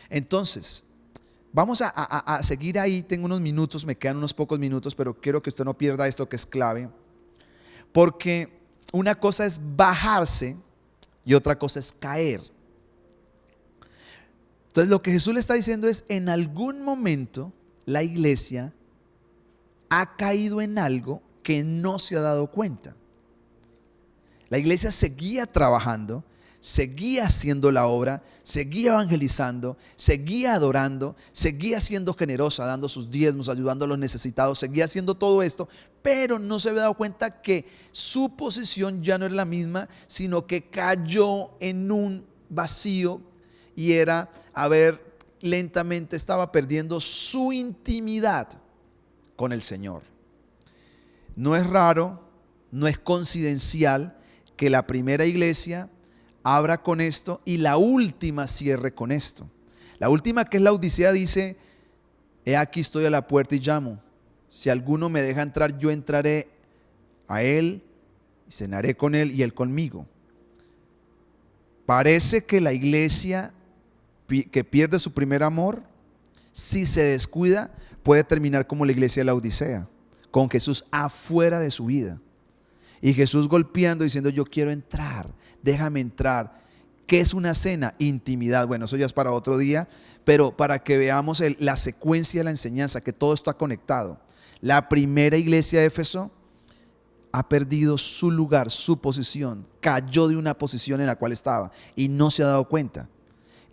Entonces, vamos a seguir ahí. Tengo unos minutos, me quedan unos pocos minutos, pero quiero que usted no pierda esto que es clave. Porque una cosa es bajarse y otra cosa es caer. Entonces lo que Jesús le está diciendo es, en algún momento la iglesia ha caído en algo que no se ha dado cuenta. La iglesia seguía trabajando, seguía haciendo la obra, seguía evangelizando, seguía adorando, seguía siendo generosa, dando sus diezmos, ayudando a los necesitados, seguía haciendo todo esto, pero no se había dado cuenta que su posición ya no era la misma, sino que cayó en un vacío y era lentamente estaba perdiendo su intimidad con el Señor. No es raro, no es coincidencial que la primera iglesia abra con esto y la última cierre con esto. La última, que es la Odisea, dice: he aquí estoy a la puerta y llamo. Si alguno me deja entrar, yo entraré a él y cenaré con él y él conmigo. Parece que la iglesia que pierde su primer amor, si se descuida, puede terminar como la iglesia de la Odisea, con Jesús afuera de su vida. Y Jesús golpeando, diciendo: yo quiero entrar, déjame entrar. ¿Qué es una cena? Intimidad. Bueno, eso ya es para otro día, pero para que veamos la secuencia de la enseñanza, que todo está conectado. La primera iglesia de Éfeso ha perdido su lugar, su posición, cayó de una posición en la cual estaba y no se ha dado cuenta.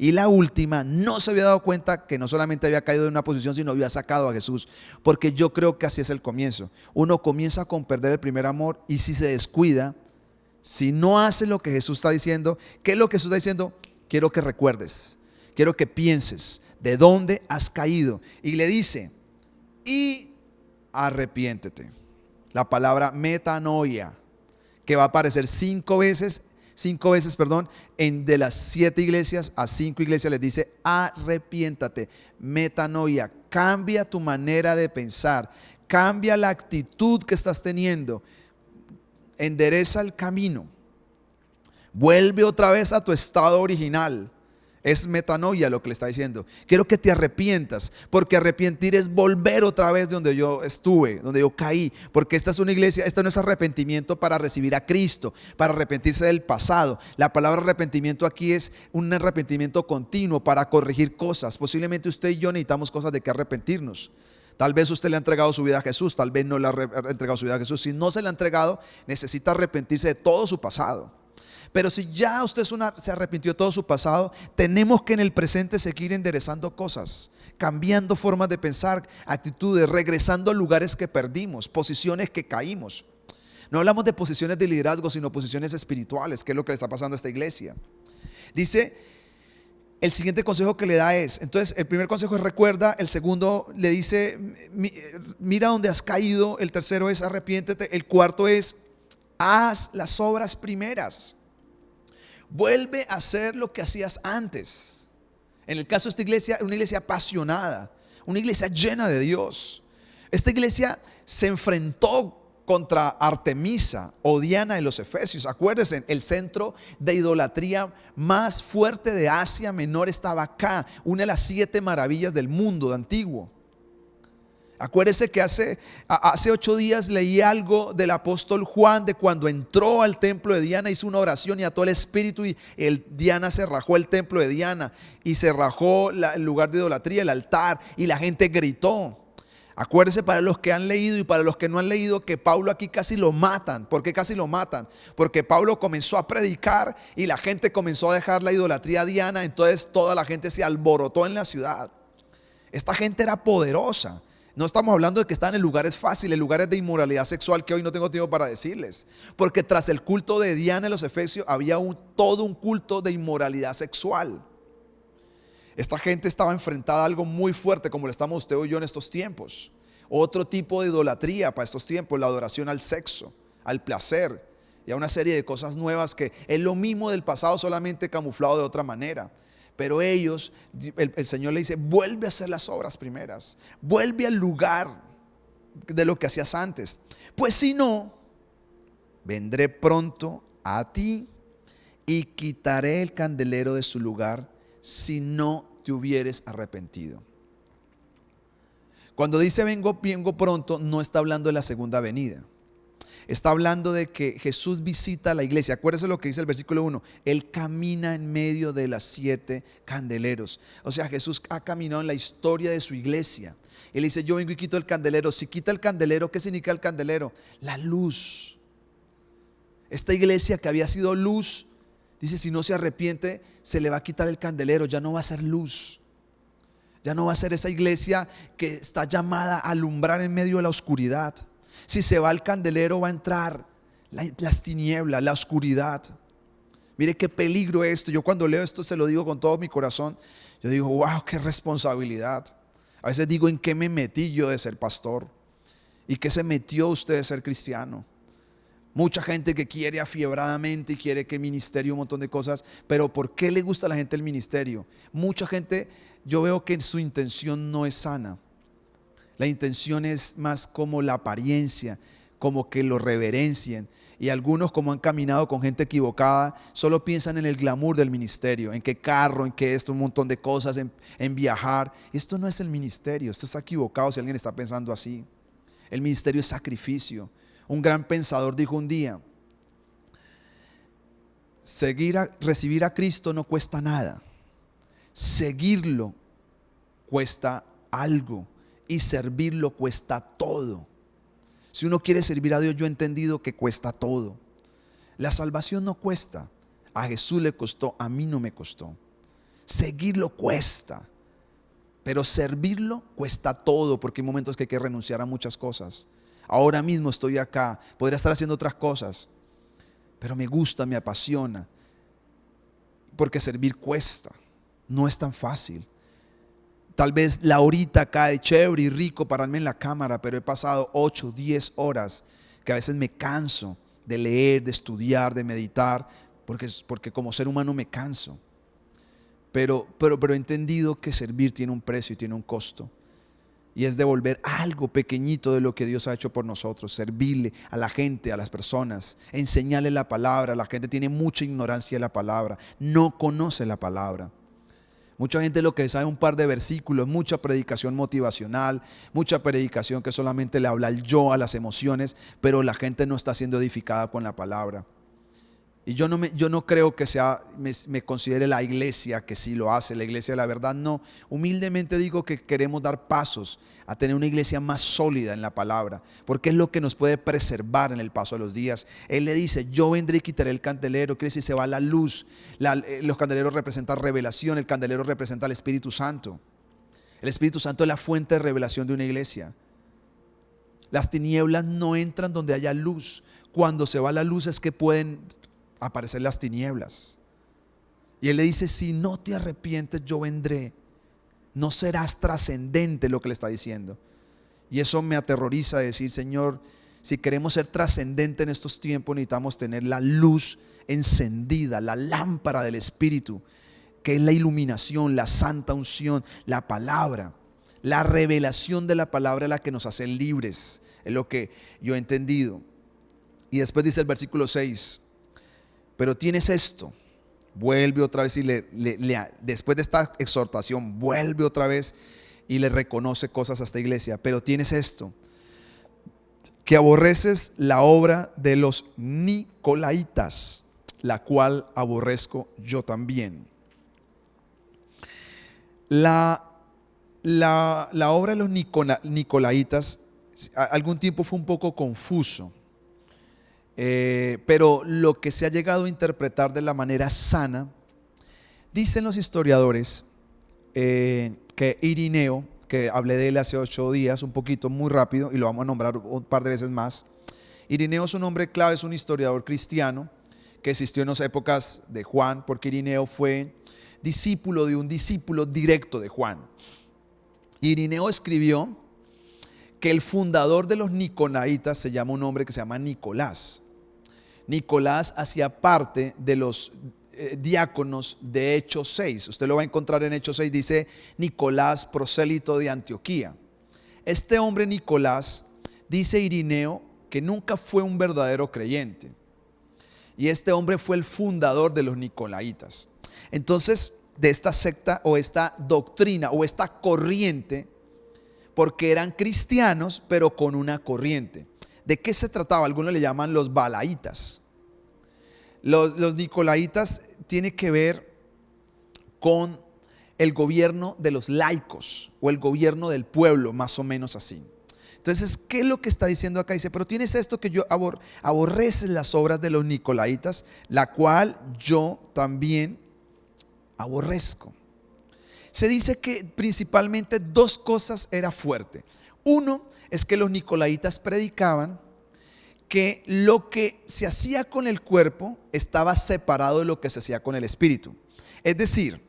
Y la última no se había dado cuenta que no solamente había caído de una posición, sino había sacado a Jesús. Porque yo creo que así es el comienzo. Uno comienza con perder el primer amor, y si se descuida, si no hace lo que Jesús está diciendo, ¿qué es lo que Jesús está diciendo? Quiero que recuerdes, quiero que pienses de dónde has caído. Y le dice: y arrepiéntete. La palabra metanoia, que va a aparecer cinco veces, de las 7 iglesias a 5 iglesias les dice: arrepiéntate, metanoia, cambia tu manera de pensar, cambia la actitud que estás teniendo, endereza el camino, vuelve otra vez a tu estado original. Es metanoia lo que le está diciendo. Quiero que te arrepientas, porque arrepentir es volver otra vez de donde yo estuve, donde yo caí. Porque esta es una iglesia, esto no es arrepentimiento para recibir a Cristo, para arrepentirse del pasado. La palabra arrepentimiento aquí es un arrepentimiento continuo para corregir cosas. Posiblemente usted y yo necesitamos cosas de que arrepentirnos. Tal vez usted le ha entregado su vida a Jesús, tal vez no le ha entregado su vida a Jesús. Si no se le ha entregado, necesita arrepentirse de todo su pasado. Pero si ya usted se arrepintió de todo su pasado, tenemos que en el presente seguir enderezando cosas, cambiando formas de pensar, actitudes, regresando a lugares que perdimos, posiciones que caímos. No hablamos de posiciones de liderazgo, sino posiciones espirituales, que es lo que le está pasando a esta iglesia. Dice, el siguiente consejo que le da es, entonces el primer consejo es recuerda, el segundo le dice mira dónde has caído, el tercero es arrepiéntete, el cuarto es haz las obras primeras. Vuelve a hacer lo que hacías antes. En el caso de esta iglesia, una iglesia apasionada, una iglesia llena de Dios. Esta iglesia se enfrentó contra Artemisa o Diana de los Efesios. Acuérdense, el centro de idolatría más fuerte de Asia Menor estaba acá, una de las 7 maravillas del mundo de antiguo. Acuérdese que hace 8 días leí algo del apóstol Juan, de cuando entró al templo de Diana, hizo una oración y ató el espíritu, y Diana se rajó el templo de Diana y se rajó el lugar de idolatría, el altar, y la gente gritó. Acuérdese, para los que han leído y para los que no han leído, que Pablo aquí casi lo matan. ¿Por qué casi lo matan? Porque Pablo comenzó a predicar y la gente comenzó a dejar la idolatría a Diana. Entonces toda la gente se alborotó en la ciudad. Esta gente era poderosa. No estamos hablando de que están en lugares fáciles, lugares de inmoralidad sexual, que hoy no tengo tiempo para decirles. Porque tras el culto de Diana en los Efesios había todo un culto de inmoralidad sexual. Esta gente estaba enfrentada a algo muy fuerte, como lo estamos usted y yo en estos tiempos. Otro tipo de idolatría para estos tiempos, la adoración al sexo, al placer y a una serie de cosas nuevas que es lo mismo del pasado, solamente camuflado de otra manera. Pero ellos, el Señor le dice: vuelve a hacer las obras primeras, vuelve al lugar de lo que hacías antes. Pues si no, vendré pronto a ti y quitaré el candelero de su lugar si no te hubieres arrepentido. Cuando dice vengo pronto, no está hablando de la segunda venida. Está hablando de que Jesús visita la iglesia. Acuérdese lo que dice el versículo 1. Él camina en medio de las 7 candeleros. O sea, Jesús ha caminado en la historia de su iglesia. Él dice: yo vengo y quito el candelero. Si quita el candelero, ¿qué significa el candelero? La luz. Esta iglesia que había sido luz Dice, si no se arrepiente, se le va a quitar el candelero, ya no va a ser luz. Ya no va a ser esa iglesia que está llamada a alumbrar en medio de la oscuridad. Si se va el candelero, va a entrar las tinieblas, la oscuridad. Mire qué peligro esto. Yo cuando leo esto se lo digo con todo mi corazón. Yo digo, wow, qué responsabilidad. A veces digo, ¿en qué me metí yo de ser pastor? ¿Y qué se metió usted de ser cristiano? Mucha gente que quiere afiebradamente y quiere que ministerio, un montón de cosas. Pero ¿por qué le gusta a la gente el ministerio? Mucha gente, yo veo que su intención no es sana. La intención es más como la apariencia, como que lo reverencien. Y algunos, como han caminado con gente equivocada, solo piensan en el glamour del ministerio, en qué carro, en qué esto, un montón de cosas, en viajar. Esto no es el ministerio, esto está equivocado si alguien está pensando así. El ministerio es sacrificio. Un gran pensador dijo un día, recibir a Cristo no cuesta nada. Seguirlo cuesta algo y servirlo cuesta todo. Si uno quiere servir a Dios, yo he entendido que cuesta todo. La salvación no cuesta. A Jesús le costó, a mí no me costó. Seguirlo cuesta, pero servirlo cuesta todo, porque hay momentos que hay que renunciar a muchas cosas. Ahora mismo estoy acá, podría estar haciendo otras cosas, pero me gusta, me apasiona, porque servir cuesta, no es tan fácil. Tal vez la horita cae chévere y rico pararme en la cámara, pero he pasado 8, 10 horas que a veces me canso de leer, de estudiar, de meditar, porque como ser humano me canso. Pero he entendido que servir tiene un precio y tiene un costo. Y es devolver algo pequeñito de lo que Dios ha hecho por nosotros, servirle a la gente, a las personas, enseñarle la palabra. La gente tiene mucha ignorancia de la palabra, no conoce la palabra. Mucha gente lo que sabe es un par de versículos, mucha predicación motivacional, mucha predicación que solamente le habla al yo, a las emociones, pero la gente no está siendo edificada con la palabra. Y yo no creo que me considere la iglesia que sí lo hace, la iglesia de la verdad. No, humildemente digo que queremos dar pasos a tener una iglesia más sólida en la palabra, porque es lo que nos puede preservar en el paso de los días. Él le dice, yo vendré y quitaré el candelero. Quiere decir, se va la luz. Los candeleros representan revelación, el candelero representa al Espíritu Santo. El Espíritu Santo es la fuente de revelación de una iglesia. Las tinieblas no entran donde haya luz. Cuando se va la luz es que pueden aparecer las tinieblas. Y él le dice, si no te arrepientes, yo vendré. No serás trascendente, lo que le está diciendo. Y eso me aterroriza, decir, Señor, si queremos ser trascendente en estos tiempos, necesitamos tener la luz encendida, la lámpara del Espíritu, que es la iluminación, la santa unción, la palabra. La revelación de la palabra es la que nos hace libres, es lo que yo he entendido. Y después dice el versículo 6, pero tienes esto. Vuelve otra vez y después de esta exhortación, vuelve otra vez y le reconoce cosas a esta iglesia. Pero tienes esto, que aborreces la obra de los Nicolaitas, la cual aborrezco yo también. La obra de los Nicolaitas algún tiempo fue un poco confuso. Pero lo que se ha llegado a interpretar de la manera sana, dicen los historiadores que Irineo, que hablé de él hace 8 días, un poquito, muy rápido, y lo vamos a nombrar un par de veces más. Irineo es un hombre clave, es un historiador cristiano que existió en las épocas de Juan, porque Irineo fue discípulo de un discípulo directo de Juan. Irineo escribió que el fundador de los Nicolaitas se llama un hombre que se llama Nicolás. Nicolás hacía parte de los diáconos de Hechos 6. Usted lo va a encontrar en Hechos 6, dice Nicolás, prosélito de Antioquía. Este hombre Nicolás, dice Irineo, que nunca fue un verdadero creyente. Y este hombre fue el fundador de los Nicolaitas. Entonces, de esta secta o esta doctrina o esta corriente, porque eran cristianos, pero con una corriente. ¿De qué se trataba? Algunos le llaman los balaitas. Los Nicolaitas tiene que ver con el gobierno de los laicos o el gobierno del pueblo, más o menos así. Entonces, ¿qué es lo que está diciendo acá? Dice, pero tienes esto que yo aborreces las obras de los nicolaitas, la cual yo también aborrezco. Se dice que principalmente dos cosas era fuerte. Uno es que los nicolaitas predicaban que lo que se hacía con el cuerpo estaba separado de lo que se hacía con el espíritu. Es decir,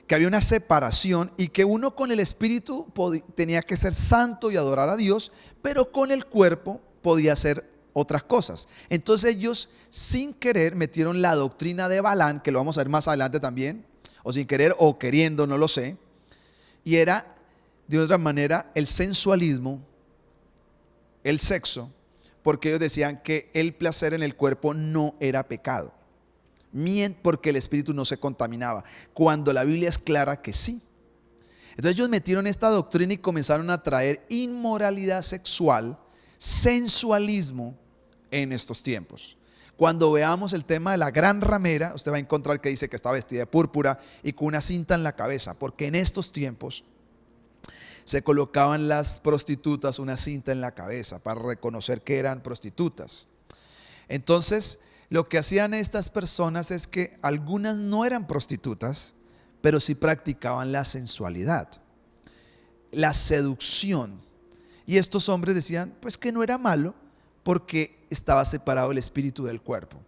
que había una separación y que uno con el espíritu tenía que ser santo y adorar a Dios, pero con el cuerpo podía hacer otras cosas. Entonces ellos sin querer metieron la doctrina de Balaam, que lo vamos a ver más adelante también, o sin querer o queriendo, no lo sé, y era de otra manera el sensualismo, el sexo, porque ellos decían que el placer en el cuerpo no era pecado, porque el espíritu no se contaminaba, cuando la Biblia es clara que sí. Entonces ellos metieron esta doctrina y comenzaron a traer inmoralidad sexual, sensualismo en estos tiempos. Cuando veamos el tema de la gran ramera, usted va a encontrar que dice que está vestida de púrpura y con una cinta en la cabeza, porque en estos tiempos se colocaban las prostitutas una cinta en la cabeza para reconocer que eran prostitutas. Entonces, lo que hacían estas personas es que algunas no eran prostitutas, pero sí practicaban la sensualidad, la seducción. Y estos hombres decían, pues que no era malo, porque estaba separado el espíritu del cuerpo.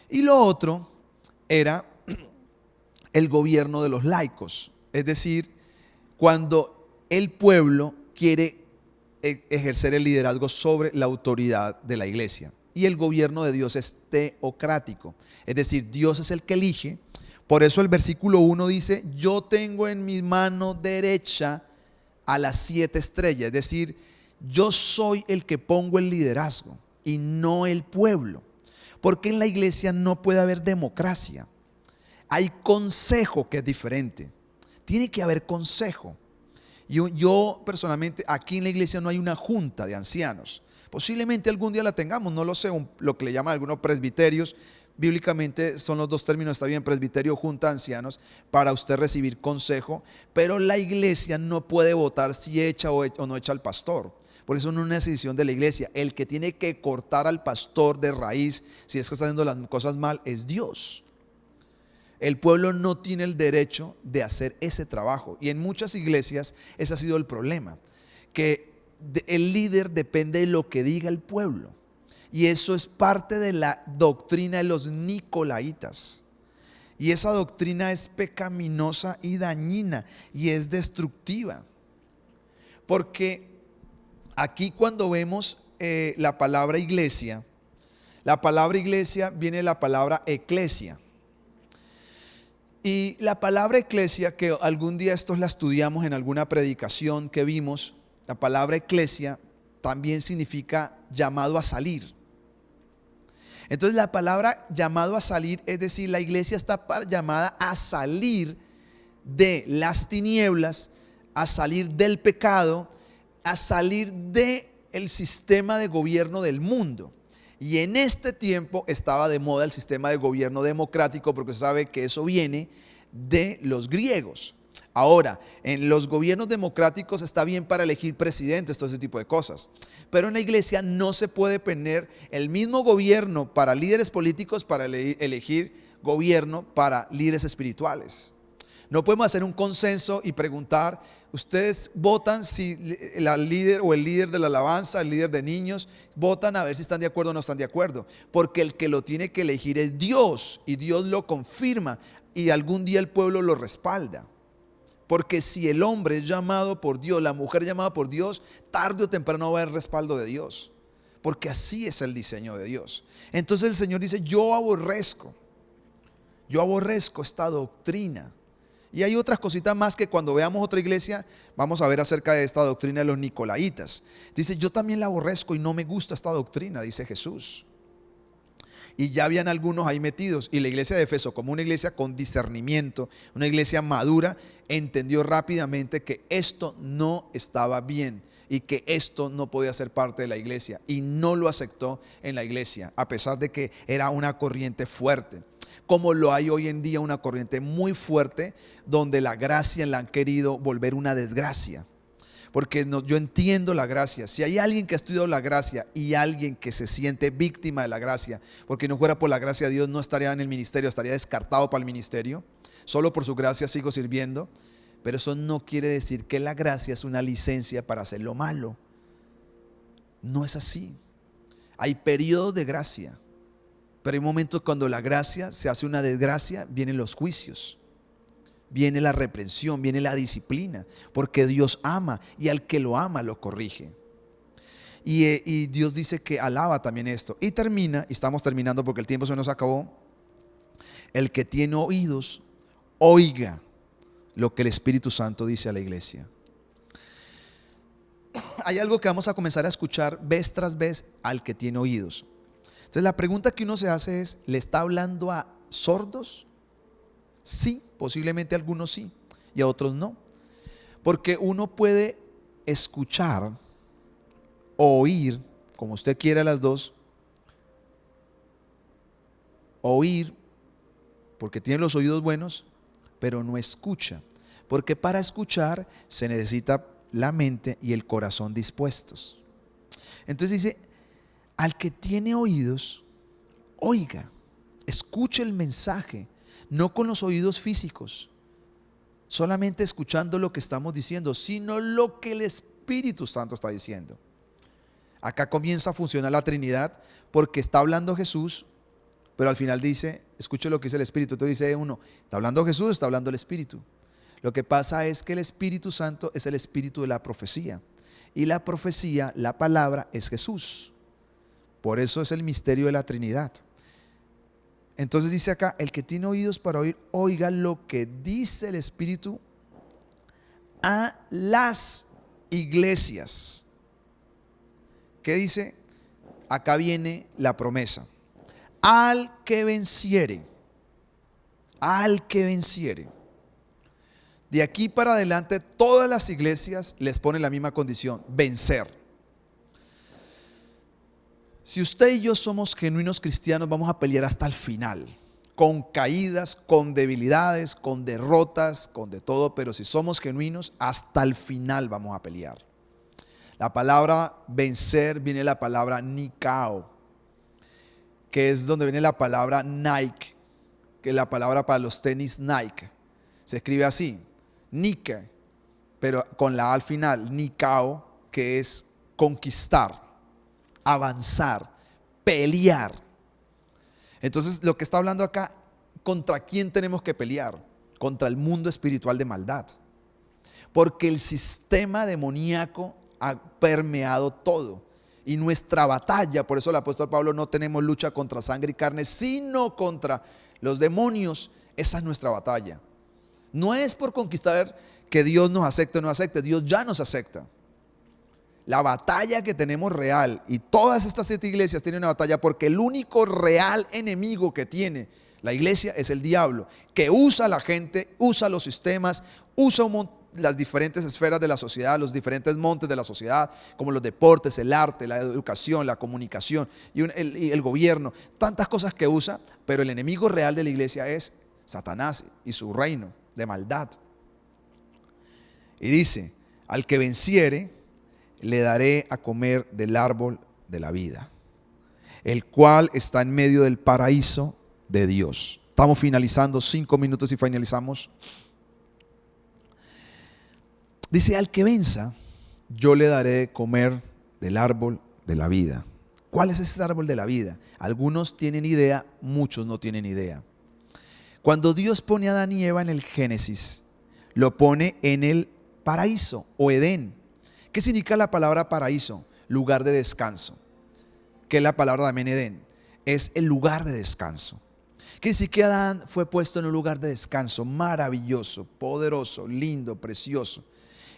Y lo otro era el gobierno de los laicos, es decir, cuando el pueblo quiere ejercer el liderazgo sobre la autoridad de la iglesia. Y el gobierno de Dios es teocrático, es decir, Dios es el que elige. Por eso el versículo 1 dice, yo tengo en mi mano derecha a las 7 estrellas, es decir, yo soy el que pongo el liderazgo y no el pueblo, porque en la iglesia no puede haber democracia, hay consejo, que es diferente, tiene que haber consejo. Yo personalmente, aquí en la iglesia no hay una junta de ancianos. Posiblemente algún día la tengamos, no lo sé, lo que le llaman algunos presbiterios. Bíblicamente son los dos términos, está bien, presbiterio, junta, ancianos, para usted recibir consejo. Pero la iglesia no puede votar si echa o no echa al pastor. Por eso no es una decisión de la iglesia. El que tiene que cortar al pastor de raíz, si es que está haciendo las cosas mal, es Dios. El pueblo no tiene el derecho de hacer ese trabajo. Y en muchas iglesias ese ha sido el problema, que el líder depende de lo que diga el pueblo. Y eso es parte de la doctrina de los nicolaitas. Y esa doctrina es pecaminosa y dañina y es destructiva. Porque aquí cuando vemos la palabra iglesia viene de la palabra eclesia. Y la palabra eclesia, que algún día estos la estudiamos en alguna predicación que vimos, la palabra eclesia también significa llamado a salir. Entonces la palabra llamado a salir, es decir, la iglesia está llamada a salir de las tinieblas, a salir del pecado, a salir del sistema de gobierno del mundo. Y en este tiempo estaba de moda el sistema de gobierno democrático, porque se sabe que eso viene de los griegos. Ahora, en los gobiernos democráticos está bien para elegir presidentes, todo ese tipo de cosas. Pero en la iglesia no se puede poner el mismo gobierno para líderes políticos para elegir gobierno para líderes espirituales. No podemos hacer un consenso y preguntar, ustedes votan si la líder o el líder de la alabanza, el líder de niños, votan a ver si están de acuerdo o no están de acuerdo. Porque el que lo tiene que elegir es Dios y Dios lo confirma y algún día el pueblo lo respalda. Porque si el hombre es llamado por Dios, la mujer es llamada por Dios, tarde o temprano va a haber respaldo de Dios. Porque así es el diseño de Dios. Entonces el Señor dice, yo aborrezco esta doctrina. Y hay otras cositas más que cuando veamos otra iglesia vamos a ver acerca de esta doctrina de los nicolaitas. Dice, yo también la aborrezco y no me gusta esta doctrina, dice Jesús. Y ya habían algunos ahí metidos. Y la iglesia de Efeso, como una iglesia con discernimiento, una iglesia madura, entendió rápidamente que esto no estaba bien y que esto no podía ser parte de la iglesia. Y no lo aceptó en la iglesia, a pesar de que era una corriente fuerte. Como lo hay hoy en día, una corriente muy fuerte, donde la gracia la han querido volver una desgracia. porque yo entiendo la gracia. Si hay alguien que ha estudiado la gracia y alguien que se siente víctima de la gracia, porque no fuera por la gracia de Dios no estaría en el ministerio, estaría descartado para el ministerio. Solo por su gracia sigo sirviendo. Pero eso no quiere decir que la gracia es una licencia para hacer lo malo. No es así. Hay periodos de gracia, pero hay momentos cuando la gracia se hace una desgracia, vienen los juicios, viene la reprensión, viene la disciplina, porque Dios ama y al que lo ama lo corrige. Y Dios dice que alaba también esto. Y termina, y estamos terminando porque el tiempo se nos acabó. El que tiene oídos, oiga lo que el Espíritu Santo dice a la iglesia. Hay algo que vamos a comenzar a escuchar vez tras vez al que tiene oídos. Entonces la pregunta que uno se hace es, ¿le está hablando a sordos? Sí, posiblemente a algunos sí y a otros no. Porque uno puede escuchar o oír, como usted quiera las dos, oír porque tiene los oídos buenos, pero no escucha. Porque para escuchar se necesita la mente y el corazón dispuestos. Entonces dice, al que tiene oídos, oiga, escuche el mensaje, no con los oídos físicos, solamente escuchando lo que estamos diciendo, sino lo que el Espíritu Santo está diciendo. Acá comienza a funcionar la Trinidad, porque está hablando Jesús, pero al final dice, escuche lo que dice el Espíritu. Entonces dice uno, ¿está hablando Jesús o está hablando el Espíritu? Lo que pasa es que el Espíritu Santo es el espíritu de la profecía, y la profecía, la palabra, es Jesús. Por eso es el misterio de la Trinidad. Entonces dice acá, el que tiene oídos para oír, oiga lo que dice el Espíritu a las iglesias. ¿Qué dice? Acá viene la promesa. Al que venciere, al que venciere. De aquí para adelante todas las iglesias les ponen la misma condición, vencer. Si usted y yo somos genuinos cristianos, vamos a pelear hasta el final, con caídas, con debilidades, con derrotas, con de todo, pero si somos genuinos, hasta el final vamos a pelear. La palabra vencer viene de la palabra nikao, que es donde viene la palabra Nike, que es la palabra para los tenis Nike. Se escribe así, Nike, pero con la A al final, nikao, que es conquistar, avanzar, pelear. Entonces lo que está hablando acá, ¿contra quién tenemos que pelear? Contra el mundo espiritual de maldad, porque el sistema demoníaco ha permeado todo. Y nuestra batalla, por eso el apóstol Pablo, no tenemos lucha contra sangre y carne, sino contra los demonios. Esa es nuestra batalla. No es por conquistar que Dios nos acepte o no acepte, Dios ya nos acepta. La batalla que tenemos real, y todas estas 7 iglesias tienen una batalla, porque el único real enemigo que tiene la iglesia es el diablo, que usa a la gente, usa los sistemas, usa las diferentes esferas de la sociedad, los diferentes montes de la sociedad, como los deportes, el arte, la educación, la comunicación y el gobierno, tantas cosas que usa, pero el enemigo real de la iglesia es Satanás y su reino de maldad. Y dice, al que venciere, le daré a comer del árbol de la vida, el cual está en medio del paraíso de Dios. Estamos finalizando, 5 minutos y finalizamos. Dice, al que venza, yo le daré de comer del árbol de la vida. ¿Cuál es ese árbol de la vida? Algunos tienen idea, muchos no tienen idea. Cuando Dios pone a Adán y Eva en el Génesis, lo pone en el paraíso o Edén. ¿Qué significa la palabra paraíso? Lugar de descanso. ¿Qué es la palabra también Edén? Es el lugar de descanso. Quiere decir que Adán fue puesto en un lugar de descanso maravilloso, poderoso, lindo, precioso.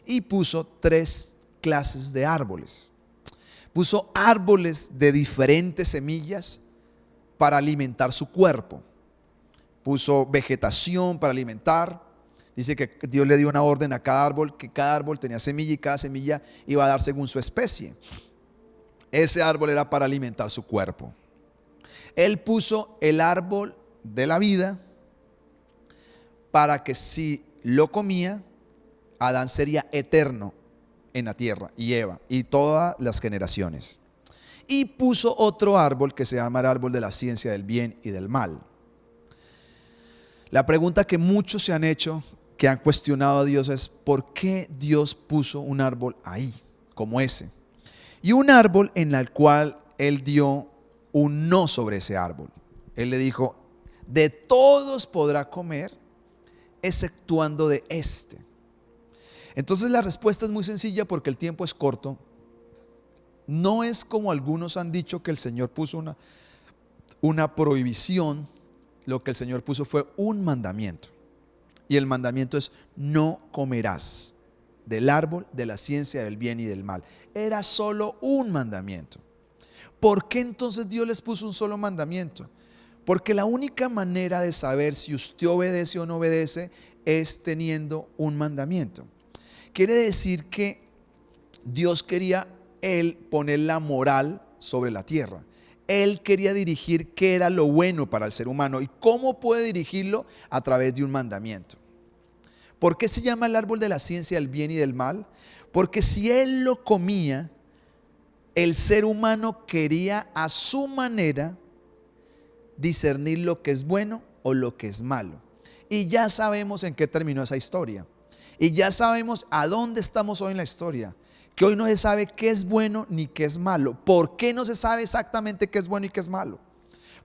Y puso 3 clases de árboles. Puso árboles de diferentes semillas para alimentar su cuerpo. Puso vegetación para alimentar. Dice que Dios le dio una orden a cada árbol, que cada árbol tenía semilla y cada semilla iba a dar según su especie. Ese árbol era para alimentar su cuerpo. Él puso el árbol de la vida para que si lo comía, Adán sería eterno en la tierra, y Eva, y todas las generaciones. Y puso otro árbol que se llama el árbol de la ciencia del bien y del mal. La pregunta que muchos se han hecho, que han cuestionado a Dios, es ¿por qué Dios puso un árbol ahí, como ese? Y un árbol en el cual Él dio un no sobre ese árbol. Él le dijo, de todos podrá comer, exceptuando de este. Entonces la respuesta es muy sencilla porque el tiempo es corto. No es como algunos han dicho que el Señor puso una prohibición. Lo que el Señor puso fue un mandamiento. Y el mandamiento es: no comerás del árbol de la ciencia del bien y del mal. Era solo un mandamiento. ¿Por qué entonces Dios les puso un solo mandamiento? Porque la única manera de saber si usted obedece o no obedece es teniendo un mandamiento. Quiere decir que Dios quería Él poner la moral sobre la tierra. Él quería dirigir qué era lo bueno para el ser humano. ¿Y cómo puede dirigirlo? A través de un mandamiento. ¿Por qué se llama el árbol de la ciencia del bien y del mal? Porque si Él lo comía, el ser humano quería a su manera discernir lo que es bueno o lo que es malo. Y ya sabemos en qué terminó esa historia. Y ya sabemos a dónde estamos hoy en la historia. Que hoy no se sabe qué es bueno ni qué es malo. ¿Por qué no se sabe exactamente qué es bueno y qué es malo?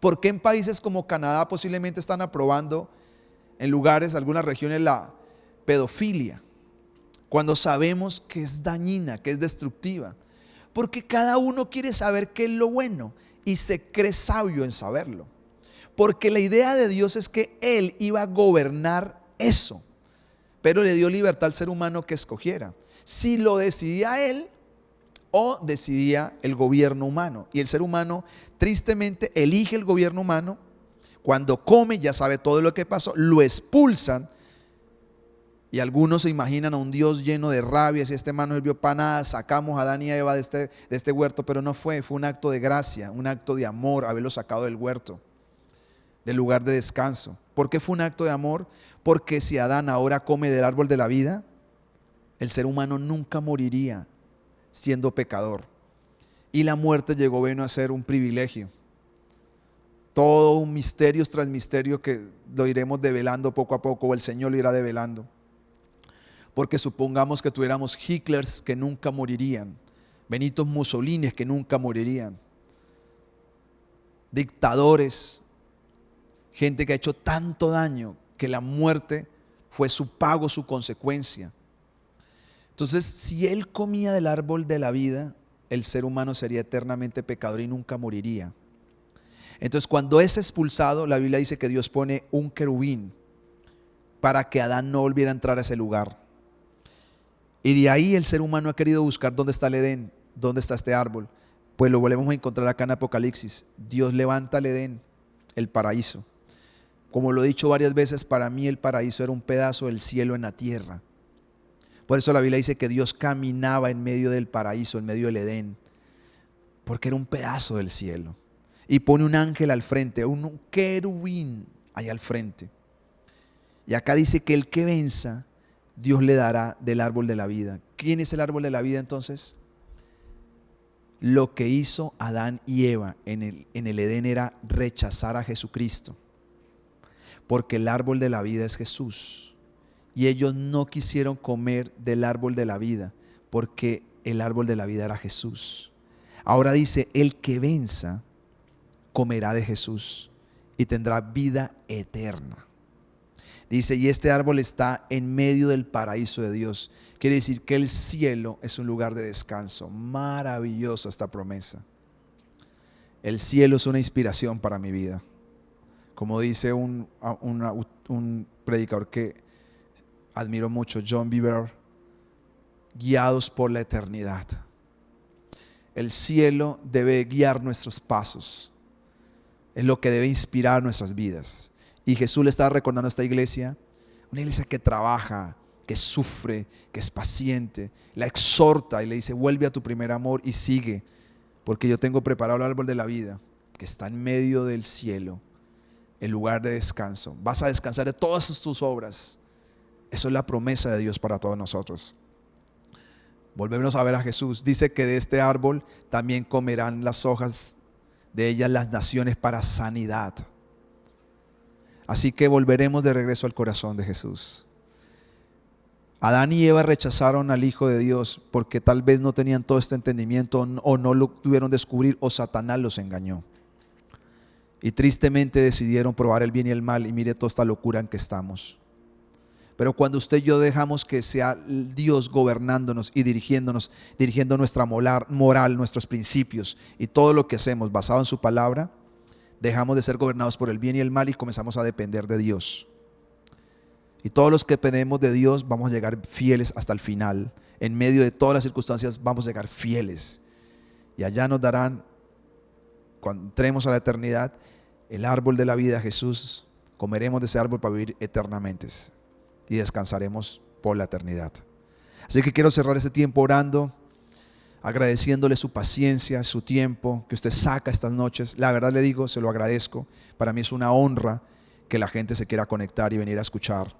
¿Por qué en países como Canadá posiblemente están aprobando en lugares, algunas regiones, la pedofilia? Cuando sabemos que es dañina, que es destructiva. Porque cada uno quiere saber qué es lo bueno y se cree sabio en saberlo. Porque la idea de Dios es que Él iba a gobernar eso, pero le dio libertad al ser humano que escogiera si lo decidía Él o decidía el gobierno humano. Y el ser humano tristemente elige el gobierno humano. Cuando come ya sabe todo lo que pasó, lo expulsan. Y algunos se imaginan a un Dios lleno de rabia: si este man no sirvió para nada, sacamos a Adán y a Eva de este huerto. Pero no fue un acto de gracia, un acto de amor haberlo sacado del huerto, del lugar de descanso. ¿Por qué fue un acto de amor? Porque si Adán ahora come del árbol de la vida, el ser humano nunca moriría siendo pecador. Y la muerte vino a ser un privilegio. Todo un misterio tras misterio que lo iremos develando poco a poco, o el Señor lo irá develando. Porque supongamos que tuviéramos Hitlers que nunca morirían, Benitos Mussolini que nunca morirían, dictadores, gente que ha hecho tanto daño que la muerte fue su pago, su consecuencia. Entonces, si Él comía del árbol de la vida, el ser humano sería eternamente pecador y nunca moriría. Entonces, cuando es expulsado, la Biblia dice que Dios pone un querubín para que Adán no volviera a entrar a ese lugar. Y de ahí el ser humano ha querido buscar dónde está el Edén, dónde está este árbol. Pues lo volvemos a encontrar acá en Apocalipsis. Dios levanta el Edén, el paraíso. Como lo he dicho varias veces, para mí el paraíso era un pedazo del cielo en la tierra. Por eso la Biblia dice que Dios caminaba en medio del paraíso, en medio del Edén, porque era un pedazo del cielo. Y pone un ángel al frente, un querubín ahí al frente. Y acá dice que el que venza, Dios le dará del árbol de la vida. ¿Quién es el árbol de la vida entonces? Lo que hizo Adán y Eva en el Edén era rechazar a Jesucristo, porque el árbol de la vida es Jesús. Y ellos no quisieron comer del árbol de la vida, porque el árbol de la vida era Jesús. Ahora dice, el que venza comerá de Jesús y tendrá vida eterna. Dice, y este árbol está en medio del paraíso de Dios. Quiere decir que el cielo es un lugar de descanso. Maravillosa esta promesa. El cielo es una inspiración para mi vida. Como dice un predicador que admiro mucho, John Bevere, guiados por la eternidad. El cielo debe guiar nuestros pasos. Es lo que debe inspirar nuestras vidas. Y Jesús le está recordando a esta iglesia, una iglesia que trabaja, que sufre, que es paciente. La exhorta y le dice, vuelve a tu primer amor y sigue, porque yo tengo preparado el árbol de la vida, que está en medio del cielo, el lugar de descanso. Vas a descansar de todas tus obras. Eso es la promesa de Dios para todos nosotros. Volvemos a ver a Jesús. Dice que de este árbol también comerán las hojas de ellas las naciones para sanidad. Así que volveremos de regreso al corazón de Jesús. Adán y Eva rechazaron al Hijo de Dios porque tal vez no tenían todo este entendimiento o no lo tuvieron descubrir, o Satanás los engañó. Y tristemente decidieron probar el bien y el mal, y mire toda esta locura en que estamos. Pero cuando usted y yo dejamos que sea Dios gobernándonos y dirigiendo nuestra moral, nuestros principios y todo lo que hacemos basado en su palabra, dejamos de ser gobernados por el bien y el mal y comenzamos a depender de Dios. Y todos los que dependemos de Dios vamos a llegar fieles hasta el final. En medio de todas las circunstancias vamos a llegar fieles. Y allá nos darán, cuando entremos a la eternidad, el árbol de la vida, Jesús. Comeremos de ese árbol para vivir eternamente y descansaremos por la eternidad. Así que quiero cerrar este tiempo orando, agradeciéndole su paciencia, su tiempo que usted saca estas noches. La verdad le digo, se lo agradezco. Para mí es una honra que la gente se quiera conectar y venir a escuchar,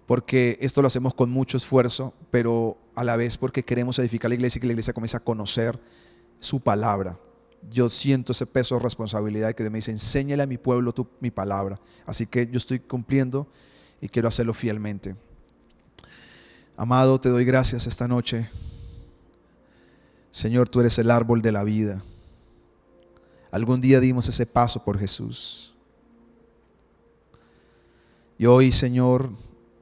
porque esto lo hacemos con mucho esfuerzo, pero a la vez porque queremos edificar la iglesia y que la iglesia comience a conocer su palabra. Yo siento ese peso de responsabilidad que me dice: enséñale a mi pueblo mi palabra. Así que yo estoy cumpliendo y quiero hacerlo fielmente. Amado, te doy gracias esta noche. Señor, tú eres el árbol de la vida. Algún día dimos ese paso por Jesús. Y hoy, Señor,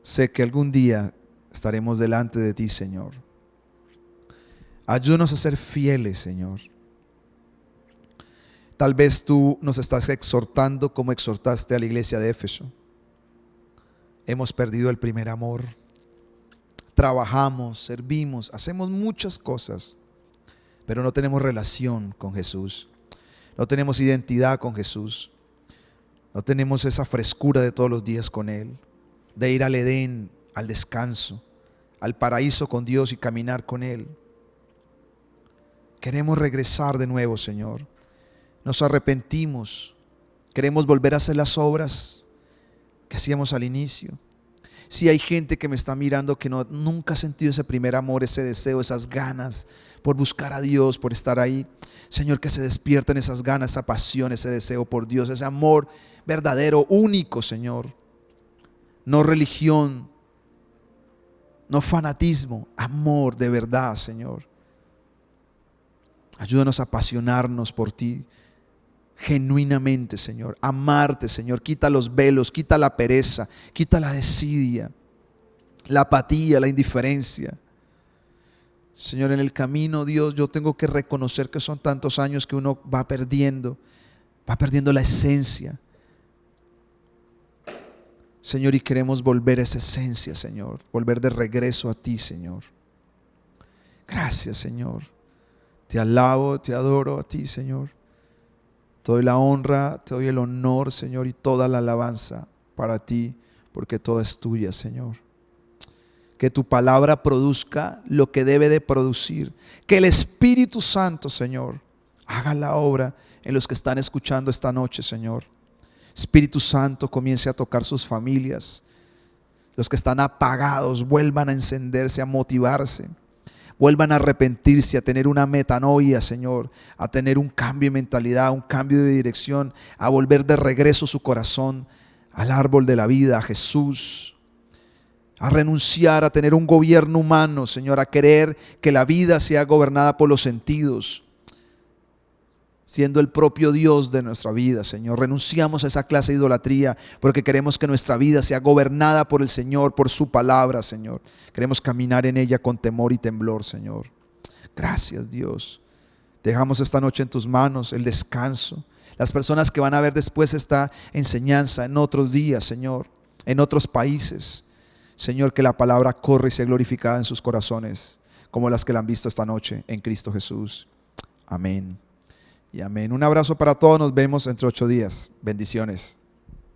sé que algún día estaremos delante de ti, Señor. Ayúdanos a ser fieles, Señor. Tal vez tú nos estás exhortando como exhortaste a la iglesia de Éfeso. Hemos perdido el primer amor. Trabajamos, servimos, hacemos muchas cosas, pero no tenemos relación con Jesús. No tenemos identidad con Jesús. No tenemos esa frescura de todos los días con Él, de ir al Edén, al descanso, al paraíso con Dios y caminar con Él. Queremos regresar de nuevo, Señor. Nos arrepentimos. Queremos volver a hacer las obras que hacíamos al inicio. Si hay gente que me está mirando que nunca ha sentido ese primer amor, ese deseo, esas ganas por buscar a Dios, por estar ahí, Señor, que se despierten esas ganas, esa pasión, ese deseo por Dios, ese amor verdadero, único, Señor. No religión, no fanatismo, amor de verdad, Señor. Ayúdanos a apasionarnos por ti genuinamente, Señor. Amarte, Señor. Quita los velos, quita la pereza, quita la desidia, la apatía, la indiferencia. Señor, en el camino, Dios, yo tengo que reconocer que son tantos años que uno va perdiendo la esencia. Señor, y queremos volver a esa esencia, Señor. Volver de regreso a ti, Señor. Gracias, Señor. Te alabo, te adoro a ti, Señor. Te doy la honra, te doy el honor, Señor, y toda la alabanza para ti, porque toda es tuya, Señor. Que tu palabra produzca lo que debe de producir. Que el Espíritu Santo, Señor, haga la obra en los que están escuchando esta noche, Señor. Espíritu Santo, comience a tocar sus familias. Los que están apagados vuelvan a encenderse, a motivarse. Vuelvan a arrepentirse, a tener una metanoia, Señor, a tener un cambio de mentalidad, un cambio de dirección, a volver de regreso su corazón al árbol de la vida, a Jesús, a renunciar a tener un gobierno humano, Señor, a querer que la vida sea gobernada por los sentidos, siendo el propio Dios de nuestra vida, Señor. Renunciamos a esa clase de idolatría porque queremos que nuestra vida sea gobernada por el Señor, por su palabra, Señor. Queremos caminar en ella con temor y temblor, Señor. Gracias, Dios. Dejamos esta noche en tus manos el descanso. Las personas que van a ver después esta enseñanza en otros días, Señor, en otros países, Señor, que la palabra corre y sea glorificada en sus corazones como las que la han visto esta noche en Cristo Jesús. Amén y amén. Un abrazo para todos, nos vemos entre 8 días. Bendiciones.